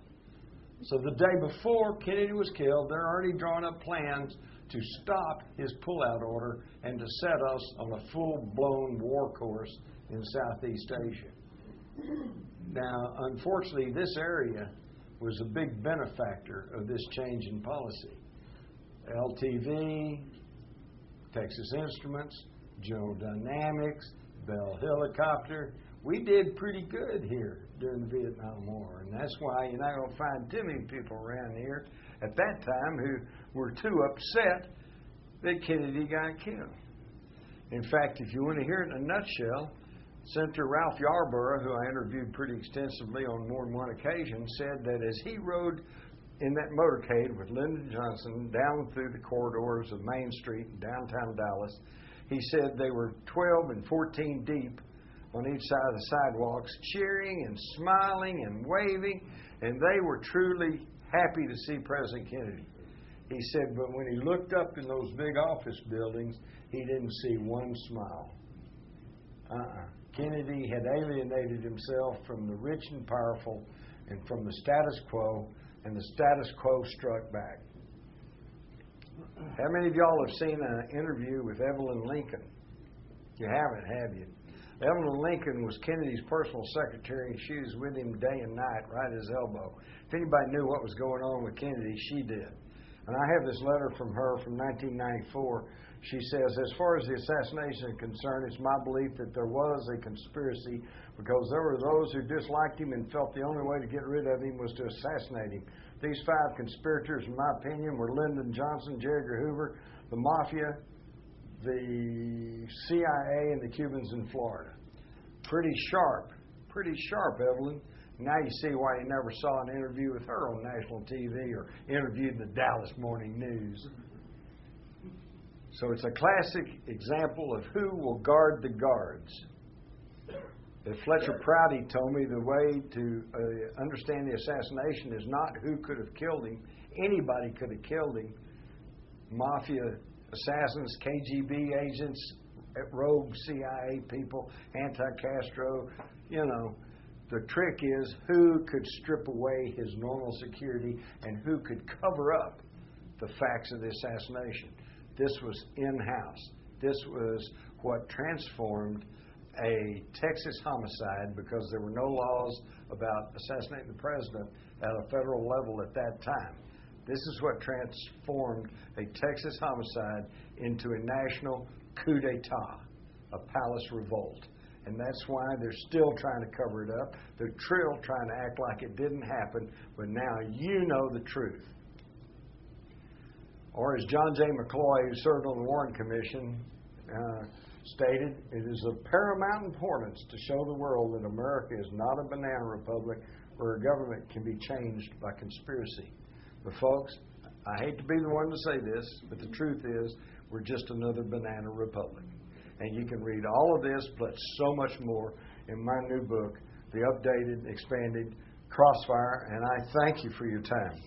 So the day before Kennedy was killed, they're already drawing up plans to stop his pullout order and to set us on a full-blown war course in Southeast Asia. Now, unfortunately, this area was a big benefactor of this change in policy. LTV, Texas Instruments, General Dynamics, Bell Helicopter. We did pretty good here during the Vietnam War, and that's why you're not going to find too many people around here at that time who were too upset that Kennedy got killed. In fact, if you want to hear it in a nutshell, Senator Ralph Yarborough, who I interviewed pretty extensively on more than one occasion, said that as he rode in that motorcade with Lyndon Johnson down through the corridors of Main Street in downtown Dallas, he said they were 12 and 14 deep on each side of the sidewalks, cheering and smiling and waving, and they were truly happy to see President Kennedy. He said, but when he looked up in those big office buildings, he didn't see one smile. Kennedy had alienated himself from the rich and powerful and from the status quo, and the status quo struck back. How many of y'all have seen an interview with Evelyn Lincoln? You haven't, have you? Evelyn Lincoln was Kennedy's personal secretary, and she was with him day and night, right at his elbow. If anybody knew what was going on with Kennedy, she did. And I have this letter from her from 1994. She says, as far as the assassination is concerned, it's my belief that there was a conspiracy because there were those who disliked him and felt the only way to get rid of him was to assassinate him. These 5 conspirators, in my opinion, were Lyndon Johnson, J. Edgar Hoover, the Mafia, the CIA, and the Cubans in Florida. Pretty sharp, Evelyn. Now you see why you never saw an interview with her on national TV or interviewed in the Dallas Morning News. So it's a classic example of who will guard the guards. As Fletcher Prouty told me, the way to understand the assassination is not who could have killed him. Anybody could have killed him. Mafia assassins, KGB agents, rogue CIA people, anti-Castro, you know. The trick is who could strip away his normal security and who could cover up the facts of the assassination. This was in-house. This was what transformed a Texas homicide, because there were no laws about assassinating the president at a federal level at that time. This is what transformed a Texas homicide into a national coup d'etat, a palace revolt. And that's why they're still trying to cover it up. They're still trying to act like it didn't happen, but now you know the truth. Or as John J. McCloy, who served on the Warren Commission, stated, it is of paramount importance to show the world that America is not a banana republic where a government can be changed by conspiracy. But folks, I hate to be the one to say this, but the truth is we're just another banana republic. And you can read all of this, plus so much more, in my new book, The Updated, Expanded Crossfire, and I thank you for your time.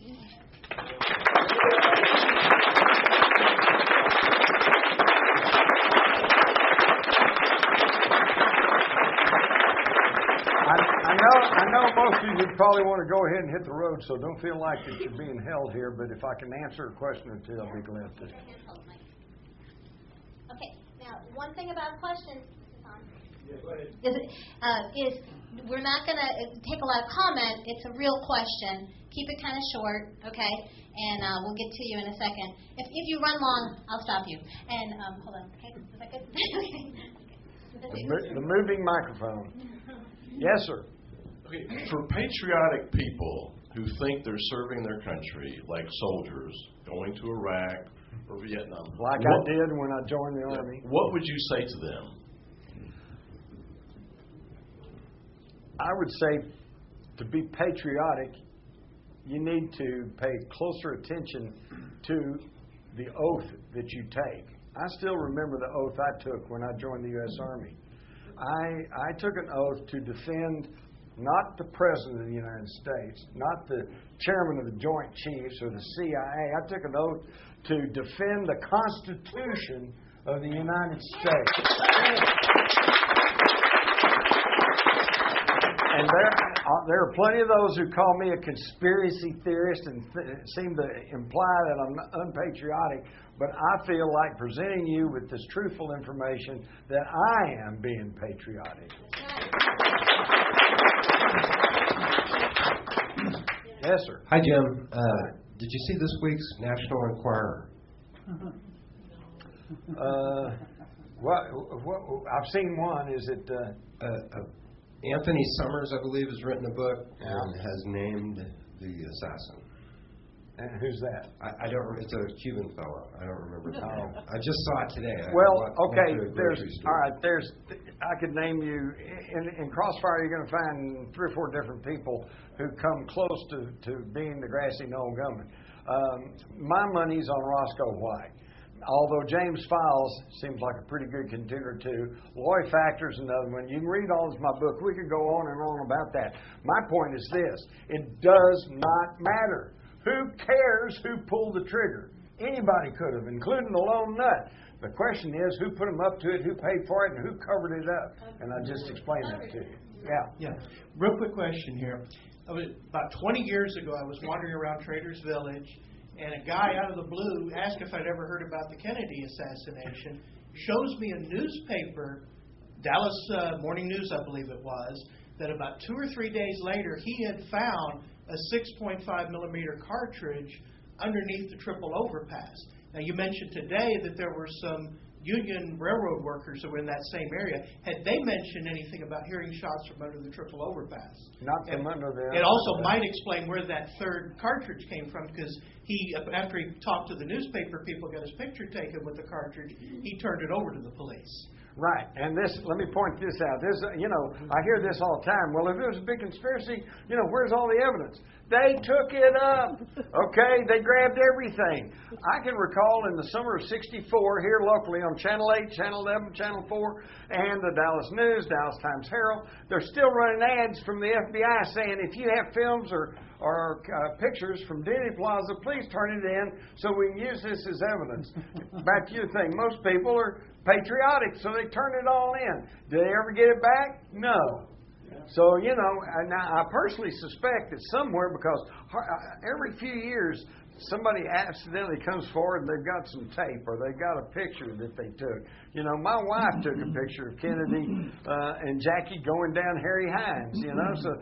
I know most of you probably want to go ahead and hit the road, so don't feel like that you're being held here, but if I can answer a question or two, I'll be glad to. Okay, now, one thing about questions Yeah, is we're not going to take a lot of comment. It's a real question. Keep it kind of short, okay? And we'll get to you in a second. If you run long, I'll stop you. And hold on. Okay, is that good? The moving microphone. Yes, sir. Okay, for patriotic people who think they're serving their country, like soldiers going to Iraq or Vietnam, Like I did when I joined the Army. What would you say to them? I would say to be patriotic, you need to pay closer attention to the oath that you take. I still remember the oath I took when I joined the U.S. Army. I took an oath to defend not the President of the United States, not the Chairman of the Joint Chiefs or the CIA. I took an oath to defend the Constitution of the United States. And there are plenty of those who call me a conspiracy theorist and seem to imply that I'm unpatriotic. But I feel like presenting you with this truthful information that I am being patriotic. Yes, sir. Hi, Jim. Did you see this week's National Enquirer? What I've seen one. Is it Anthony Summers, I believe, has written a book and has named the assassin. And who's that? I don't. It's a Cuban fellow. I don't remember the name. I just saw it today. I could name you in Crossfire. You're going to find 3 or 4 different people who come close to being the grassy knoll gunman. My money's on Roscoe White. Although James Files seems like a pretty good contender too. Loy Factor's another one. You can read all of my book. We could go on and on about that. My point is this: it does not matter. Who cares who pulled the trigger? Anybody could have, including the lone nut. The question is, who put them up to it, who paid for it, and who covered it up? And I just explained that to you. Yeah. Real quick question here. About 20 years ago, I was wandering around Traders Village, and a guy out of the blue asked if I'd ever heard about the Kennedy assassination. Shows me a newspaper, Dallas Morning News, I believe it was, that about 2 or 3 days later, he had found a 6.5 millimeter cartridge underneath the triple overpass. Now, you mentioned today that there were some Union Railroad workers that were in that same area. Had they mentioned anything about hearing shots from under the triple overpass? Not from under there. It also might explain where that third cartridge came from, because after he talked to the newspaper people, got his picture taken with the cartridge, he turned it over to the police. Right, and let me point this out. I hear this all the time. Well, if it was a big conspiracy, where's all the evidence? They took it up, okay? They grabbed everything. I can recall in the summer of '64 here locally on Channel 8, Channel 11, Channel 4, and the Dallas News, Dallas Times-Herald, they're still running ads from the FBI saying, if you have films or pictures from Denny Plaza, please turn it in so we can use this as evidence. Back to your thing, most people are patriotic, so they turn it all in. Did they ever get it back? No. So, now I personally suspect that somewhere, because every few years somebody accidentally comes forward and they've got some tape or they've got a picture that they took. My wife took a picture of Kennedy and Jackie going down Harry Hines, so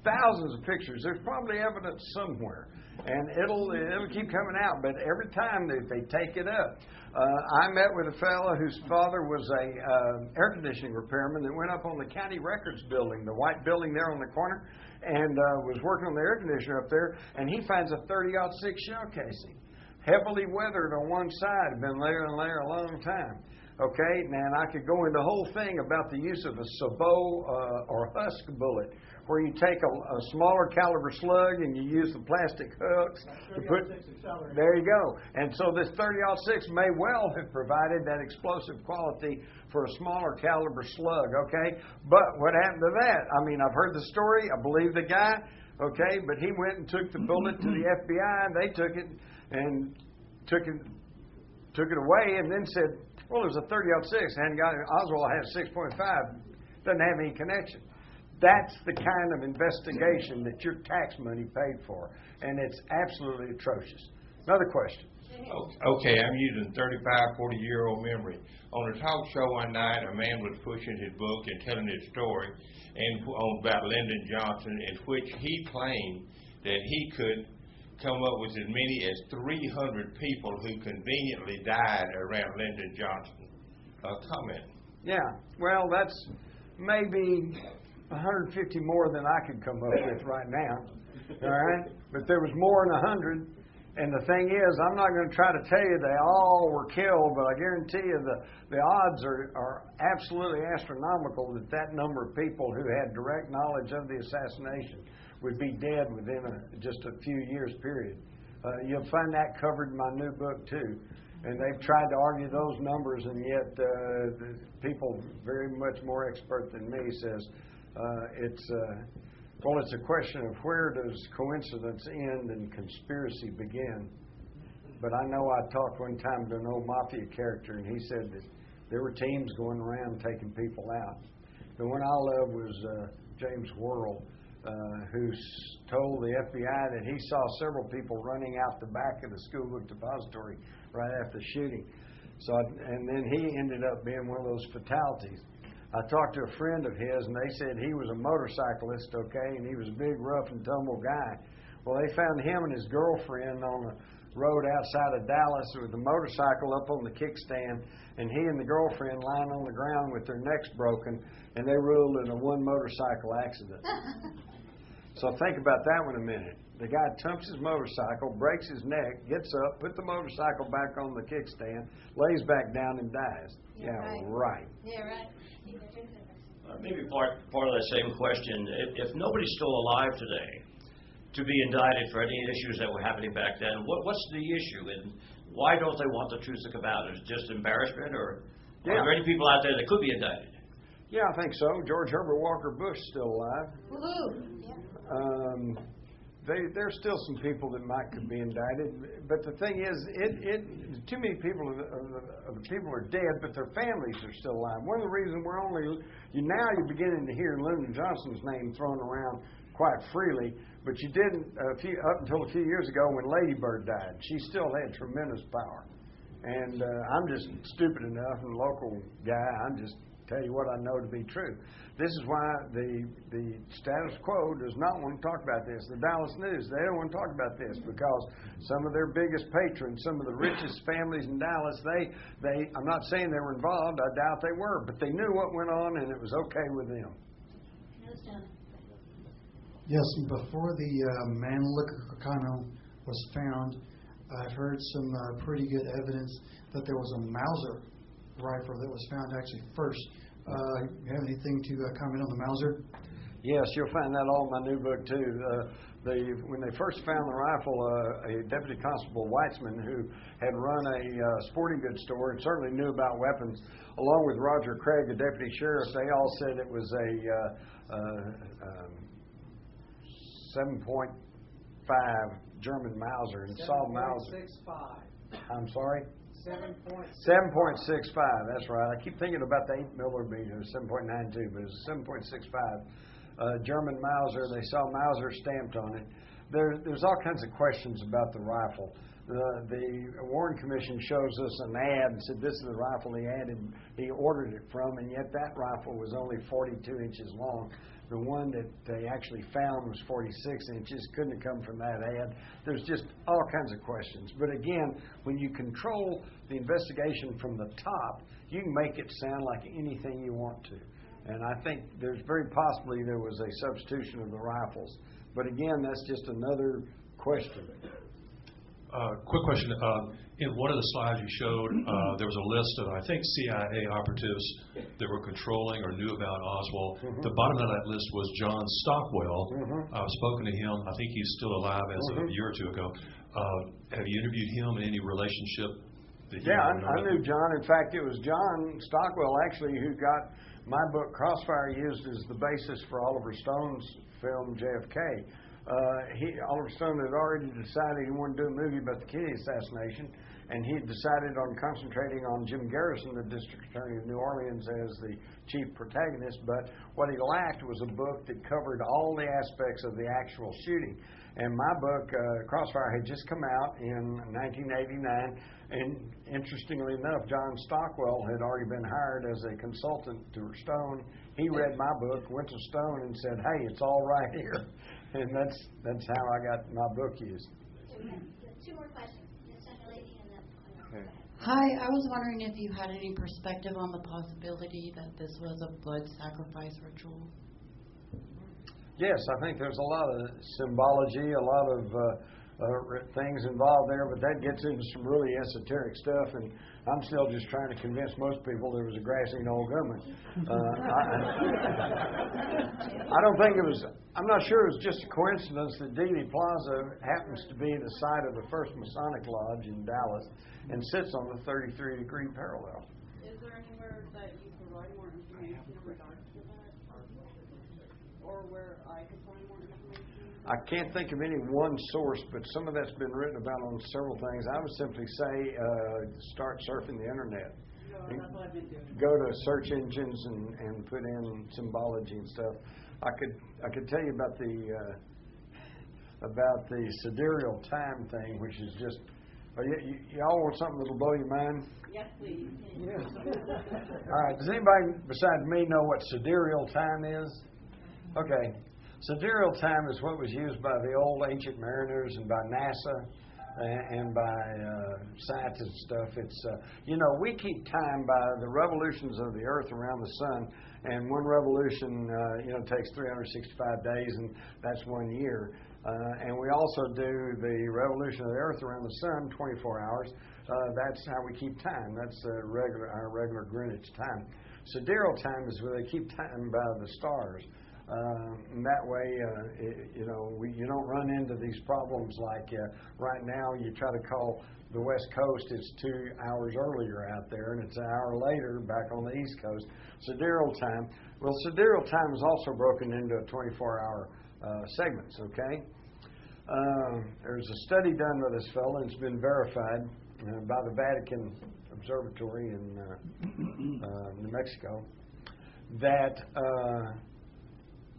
thousands of pictures. There's probably evidence somewhere, and it'll keep coming out, but every time they take it up. I met with a fellow whose father was a air conditioning repairman that went up on the county records building, the white building there on the corner, and was working on the air conditioner up there, and he finds a 30-06 shell casing, heavily weathered on one side, been there and there a long time. Okay, now I could go into the whole thing about the use of a sabot or husk bullet, where you take a smaller caliber slug and you use the plastic hooks to put. There you go. And so this 30-06 may well have provided that explosive quality for a smaller caliber slug. Okay, but what happened to that? I mean, I've heard the story. I believe the guy. Okay, but he went and took the bullet to the FBI, and they took it and took it away, and then said, well, it was a 30-06. Hadn't got it. Oswald has 6.5. Doesn't have any connection. That's the kind of investigation that your tax money paid for, and it's absolutely atrocious. Another question. Okay, I'm using 35, 40-year-old memory. On a talk show one night, a man was pushing his book and telling his story about Lyndon Johnson, in which he claimed that he could come up with as many as 300 people who conveniently died around Lyndon Johnson. Comment. Yeah, well, that's maybe 150 more than I could come up with right now. All right? But there was more than 100. And the thing is, I'm not going to try to tell you they all were killed, but I guarantee you the odds are absolutely astronomical that number of people who had direct knowledge of the assassination would be dead within just a few years period. You'll find that covered in my new book, too. And they've tried to argue those numbers, and yet the people very much more expert than me says it's a question of where does coincidence end and conspiracy begin. But I know I talked one time to an old mafia character, and he said that there were teams going around taking people out. The one I love was James Worrell, who told the FBI that he saw several people running out the back of the school book depository right after the shooting. And then he ended up being one of those fatalities. I talked to a friend of his, and they said he was a motorcyclist, okay, and he was a big, rough and tumble guy. Well, they found him and his girlfriend on a road outside of Dallas with the motorcycle up on the kickstand, and he and the girlfriend lying on the ground with their necks broken, and they ruled in a one motorcycle accident. So think about that one a minute. The guy tumps his motorcycle, breaks his neck, gets up, put the motorcycle back on the kickstand, lays back down, and dies. Yeah, right. Yeah, right. Maybe part of that same question. If nobody's still alive today to be indicted for any issues that were happening back then, what's the issue, and why don't they want the truth to come out? Is it just embarrassment, or are there any people out there that could be indicted? Yeah, I think so. George Herbert Walker Bush is still alive. Woohoo! Yeah. There's still some people that could be indicted, but the thing is, too many people of the people are dead, but their families are still alive. One of the reasons you're beginning to hear Lyndon Johnson's name thrown around quite freely, but you didn't up until a few years ago when Lady Bird died. She still had tremendous power, and I'm just stupid enough, and a local guy, I'm just tell you what I know to be true. This is why the status quo does not want to talk about this. The Dallas News, they don't want to talk about this because some of their biggest patrons, some of the richest families in Dallas, I'm not saying they were involved, I doubt they were, but they knew what went on and it was okay with them. Yes, before the Manlicano was found, I've heard some pretty good evidence that there was a Mauser rifle that was found actually first. You have anything to comment on the Mauser? Yes, you'll find that all in my new book too. When they first found the rifle, a Deputy Constable Weitzman, who had run a sporting goods store and certainly knew about weapons, along with Roger Craig, the Deputy Sheriff, they all said it was a 7.5 German Mauser, and saw Mauser. 7.65. I'm sorry? 7.65. 7.65, that's right. I keep thinking about the 8 millimeter, 7.92, but it's 7.65. German Mauser, they saw Mauser stamped on it. There's all kinds of questions about the rifle. The Warren Commission shows us an ad and said this is the rifle he ordered it from, and yet that rifle was only 42 inches long. The one that they actually found was 46 inches. Couldn't have come from that ad. There's just all kinds of questions. But again, when you control the investigation from the top, you can make it sound like anything you want to. And I think there's very possibly there was a substitution of the rifles. But again, that's just another question. Quick question. In one of the slides you showed, there was a list of, I think, CIA operatives that were controlling or knew about Oswald. Mm-hmm. The bottom of that list was John Stockwell. Mm-hmm. I've spoken to him. I think he's still alive as of a year or two ago. Have you interviewed him in any relationship? I knew John. In fact, it was John Stockwell, actually, who got my book, Crossfire, used as the basis for Oliver Stone's film, JFK. Oliver Stone had already decided he wanted to do a movie about the Kennedy assassination, and he had decided on concentrating on Jim Garrison, the District Attorney of New Orleans, as the chief protagonist. But what he lacked was a book that covered all the aspects of the actual shooting. And my book, Crossfire, had just come out in 1989, and interestingly enough, John Stockwell had already been hired as a consultant to Stone. He read my book, went to Stone, and said, "Hey, it's all right here." And that's how I got my book used. Two more questions. This young lady and then. Hi, I was wondering if you had any perspective on the possibility that this was a blood sacrifice ritual. Yes, I think there's a lot of symbology, a lot of things involved there, but that gets into some really esoteric stuff, and I'm still just trying to convince most people there was a grassy old gunman. I don't think it was, I'm not sure it was just a coincidence that Dealey Plaza happens to be the site of the first Masonic Lodge in Dallas and sits on the 33-degree parallel. Is there anywhere that you provide more information in regards to that? Or where I could find more information? I can't think of any one source, but some of that's been written about on several things. I would simply say start surfing the internet. No, that's what I've been doing. Go to search engines and put in symbology and stuff. I could tell you about the sidereal time thing, which is just. Y'all want something that'll blow your mind? Yes, please. Yes. All right. Does anybody besides me know what sidereal time is? Okay. Sidereal time is what was used by the old ancient mariners and by NASA and by scientists and stuff. It's we keep time by the revolutions of the Earth around the sun, and one revolution takes 365 days, and that's 1 year. And we also do the revolution of the Earth around the sun, 24 hours. That's how we keep time. That's our regular Greenwich time. Sidereal time is where they keep time by the stars. And that way, you don't run into these problems like right now. You try to call the West Coast, it's 2 hours earlier out there, and it's an hour later back on the East Coast. Sidereal time. Well, sidereal time is also broken into 24-hour segments, okay? There's a study done by this fellow, and it's been verified by the Vatican Observatory in New Mexico, that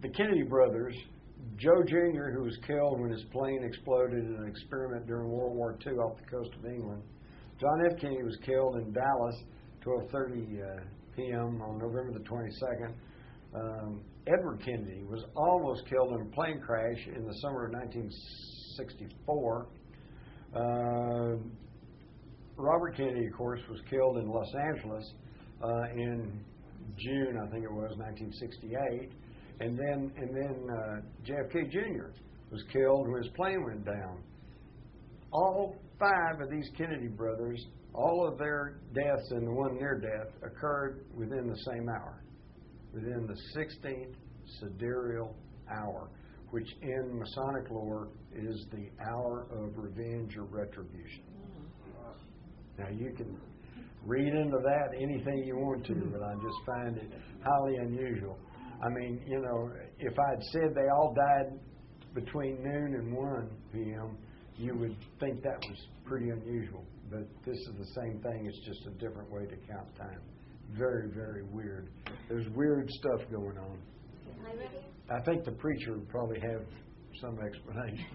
the Kennedy brothers, Joe Jr., who was killed when his plane exploded in an experiment during World War II off the coast of England, John F. Kennedy was killed in Dallas, 12:30 p.m. on November the 22nd. Edward Kennedy was almost killed in a plane crash in the summer of 1964. Robert Kennedy, of course, was killed in Los Angeles in June, I think it was, 1968. And then JFK Jr. was killed when his plane went down. All 5 of these Kennedy brothers, all of their deaths and the one near death occurred within the same hour, within the 16th sidereal hour, which in Masonic lore is the hour of revenge or retribution. Now, you can read into that anything you want to, but I just find it highly unusual. I mean, if I'd said they all died between noon and 1 p.m., you would think that was pretty unusual. But this is the same thing. It's just a different way to count time. Very, very weird. There's weird stuff going on. I think the preacher would probably have some explanation.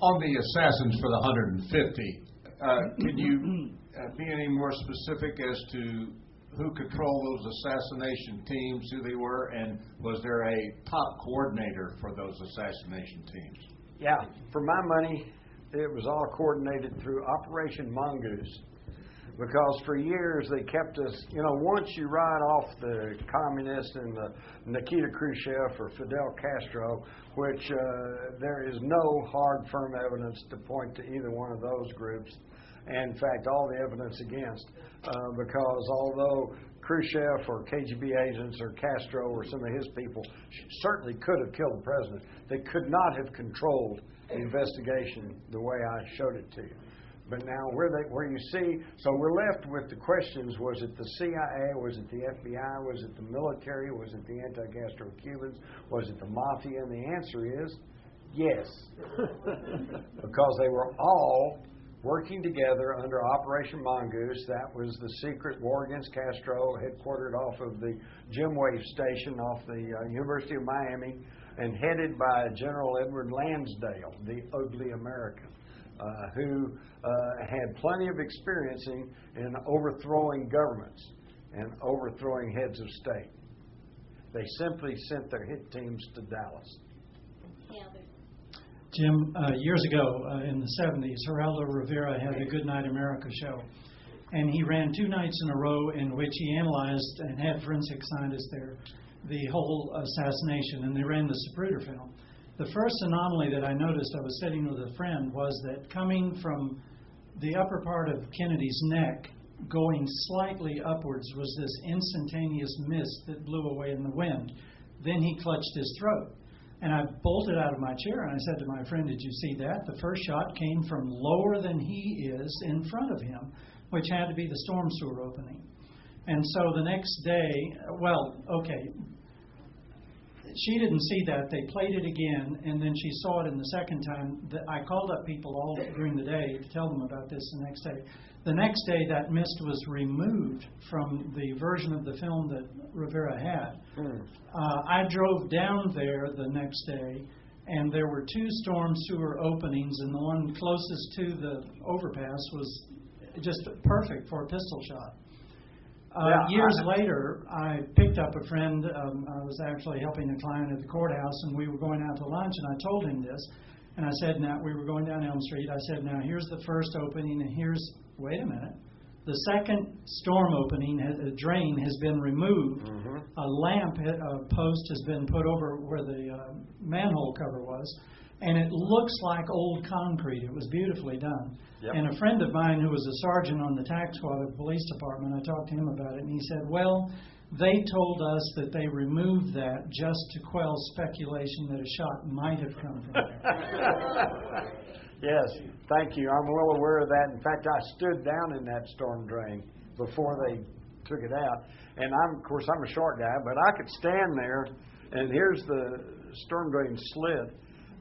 On the assassins for the 150, can you be any more specific as to who controlled those assassination teams, who they were, and was there a top coordinator for those assassination teams? Yeah, for my money, it was all coordinated through Operation Mongoose, because for years they kept us, once you write off the communists and the Nikita Khrushchev or Fidel Castro, which there is no hard, firm evidence to point to either one of those groups. And in fact, all the evidence against, because although Khrushchev or KGB agents or Castro or some of his people certainly could have killed the president, they could not have controlled the investigation the way I showed it to you. But now where you see, so we're left with the questions: was it the CIA? Was it the FBI? Was it the military? Was it the anti-Castro Cubans? Was it the mafia? And the answer is yes, because they were all working together under Operation Mongoose. That was the secret war against Castro, headquartered off of the Jim Wave Station off the University of Miami, and headed by General Edward Lansdale, the ugly American, who had plenty of experience in overthrowing governments and overthrowing heads of state. They simply sent their hit teams to Dallas. Jim, years ago in the 70s, Geraldo Rivera had the Good Night America show. And he ran 2 nights in a row in which he analyzed and had forensic scientists there the whole assassination. And they ran the Zapruder film. The first anomaly that I noticed, I was sitting with a friend, was that coming from the upper part of Kennedy's neck, going slightly upwards, was this instantaneous mist that blew away in the wind. Then he clutched his throat. And I bolted out of my chair and I said to my friend, "Did you see that? The first shot came from lower than he is in front of him, which had to be the storm sewer opening." And so the next day, she didn't see that. They played it again, and then she saw it in the second time. I called up people all during the day to tell them about this the next day. The next day, that mist was removed from the version of the film that Rivera had. I drove down there the next day, and there were 2 storm sewer openings, and the one closest to the overpass was just perfect for a pistol shot. Years later, I picked up a friend. I was actually helping a client at the courthouse, and we were going out to lunch, and I told him this. And I said, now, we were going down Elm Street. I said, now, here's the first opening, and here's, wait a minute. The second storm opening, a drain has been removed. A lamp post has been put over where the manhole cover was, and it looks like old concrete. It was beautifully done. Yep. And a friend of mine who was a sergeant on the tax squad of the police department, I talked to him about it, and he said, well, they told us that they removed that just to quell speculation that a shot might have come from there. Yes, thank you. I'm well aware of that. In fact, I stood down in that storm drain before they took it out. And of course, I'm a short guy, but I could stand there, and here's the storm drain slit.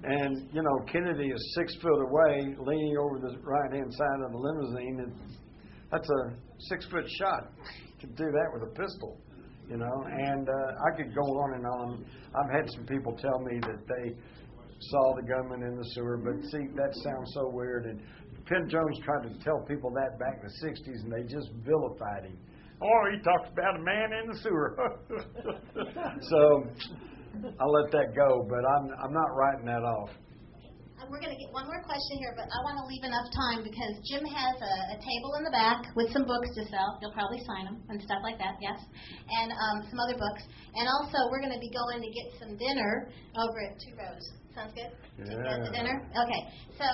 And, you know, Kennedy is 6 foot away, leaning over the right-hand side of the limousine. And that's a 6-foot shot. You could do that with a pistol, you know. And I could go on and on. I've had some people tell me that they saw the gunman in the sewer, but see, that sounds so weird. And Penn Jones tried to tell people that back in the 60s, and they just vilified him. Oh, he talks about a man in the sewer. So I'll let that go, but I'm not writing that off. We're going to get one more question here, but I want to leave enough time because Jim has a table in the back with some books to sell. You'll probably sign them and stuff like that, yes, and some other books. And also, we're going to be going to get some dinner over at Two Rows. Sounds good? Yeah. The dinner? Okay. So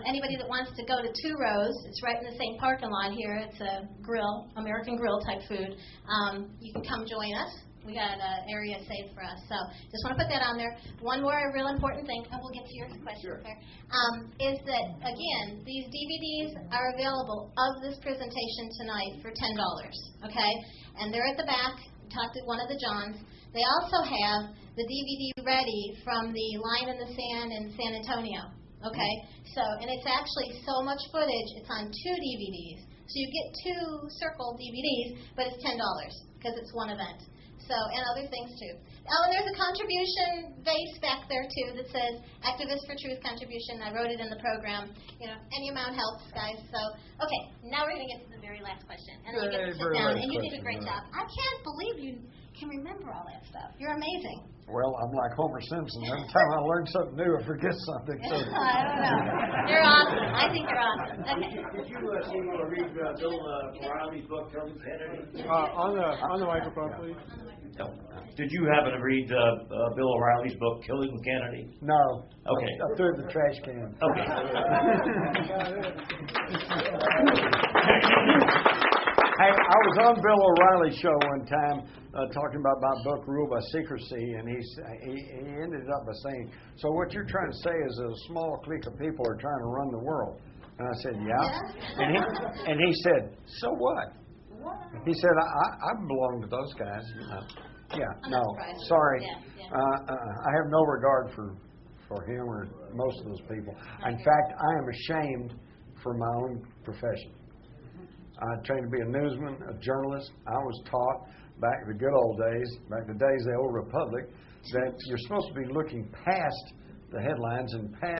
anybody that wants to go to Two Rows, it's right in the same parking lot here. It's a grill, American grill type food. You can come join us. We got an area saved for us. So just want to put that on there. One more real important thing, and we'll get to your question there, is that, again, these DVDs are available of this presentation tonight for $10, okay? And they're at the back. Talked to one of the Johns. They also have the DVD ready from the Line in the Sand in San Antonio, okay? So, and it's actually so much footage, it's on 2 DVDs. So you get 2 circle DVDs, but it's $10 because it's one event. So, and other things too. Oh, and there's a contribution base back there too that says Activists for Truth contribution. I wrote it in the program. You know, any amount helps, guys. So, okay, now we're going to get to the very last question. And then you get to sit down, and you did a great job. I can't believe you can remember all that stuff. You're amazing. Well, I'm like Homer Simpson. Every time I learn something new, I forget something. So. I don't know. You're awesome. I think you're awesome. Okay. Did you see or read Bill O'Reilly's book, Killing Kennedy? On the microphone, please. No. Did you happen to read Bill O'Reilly's book, Killing Kennedy? No. Okay. I threw it in the trash can. Okay. Hey, I was on Bill O'Reilly's show one time talking about my book, Rule by Secrecy, and he ended up by saying, so what you're trying to say is that a small clique of people are trying to run the world. And I said, yeah. And he said, so what? He said, I belong to those guys. Sorry. I have no regard for him or most of those people. In fact, I am ashamed for my own profession. I trained to be a newsman, a journalist. I was taught back in the good old days, back in the days of the old republic, that you're supposed to be looking past the headlines and past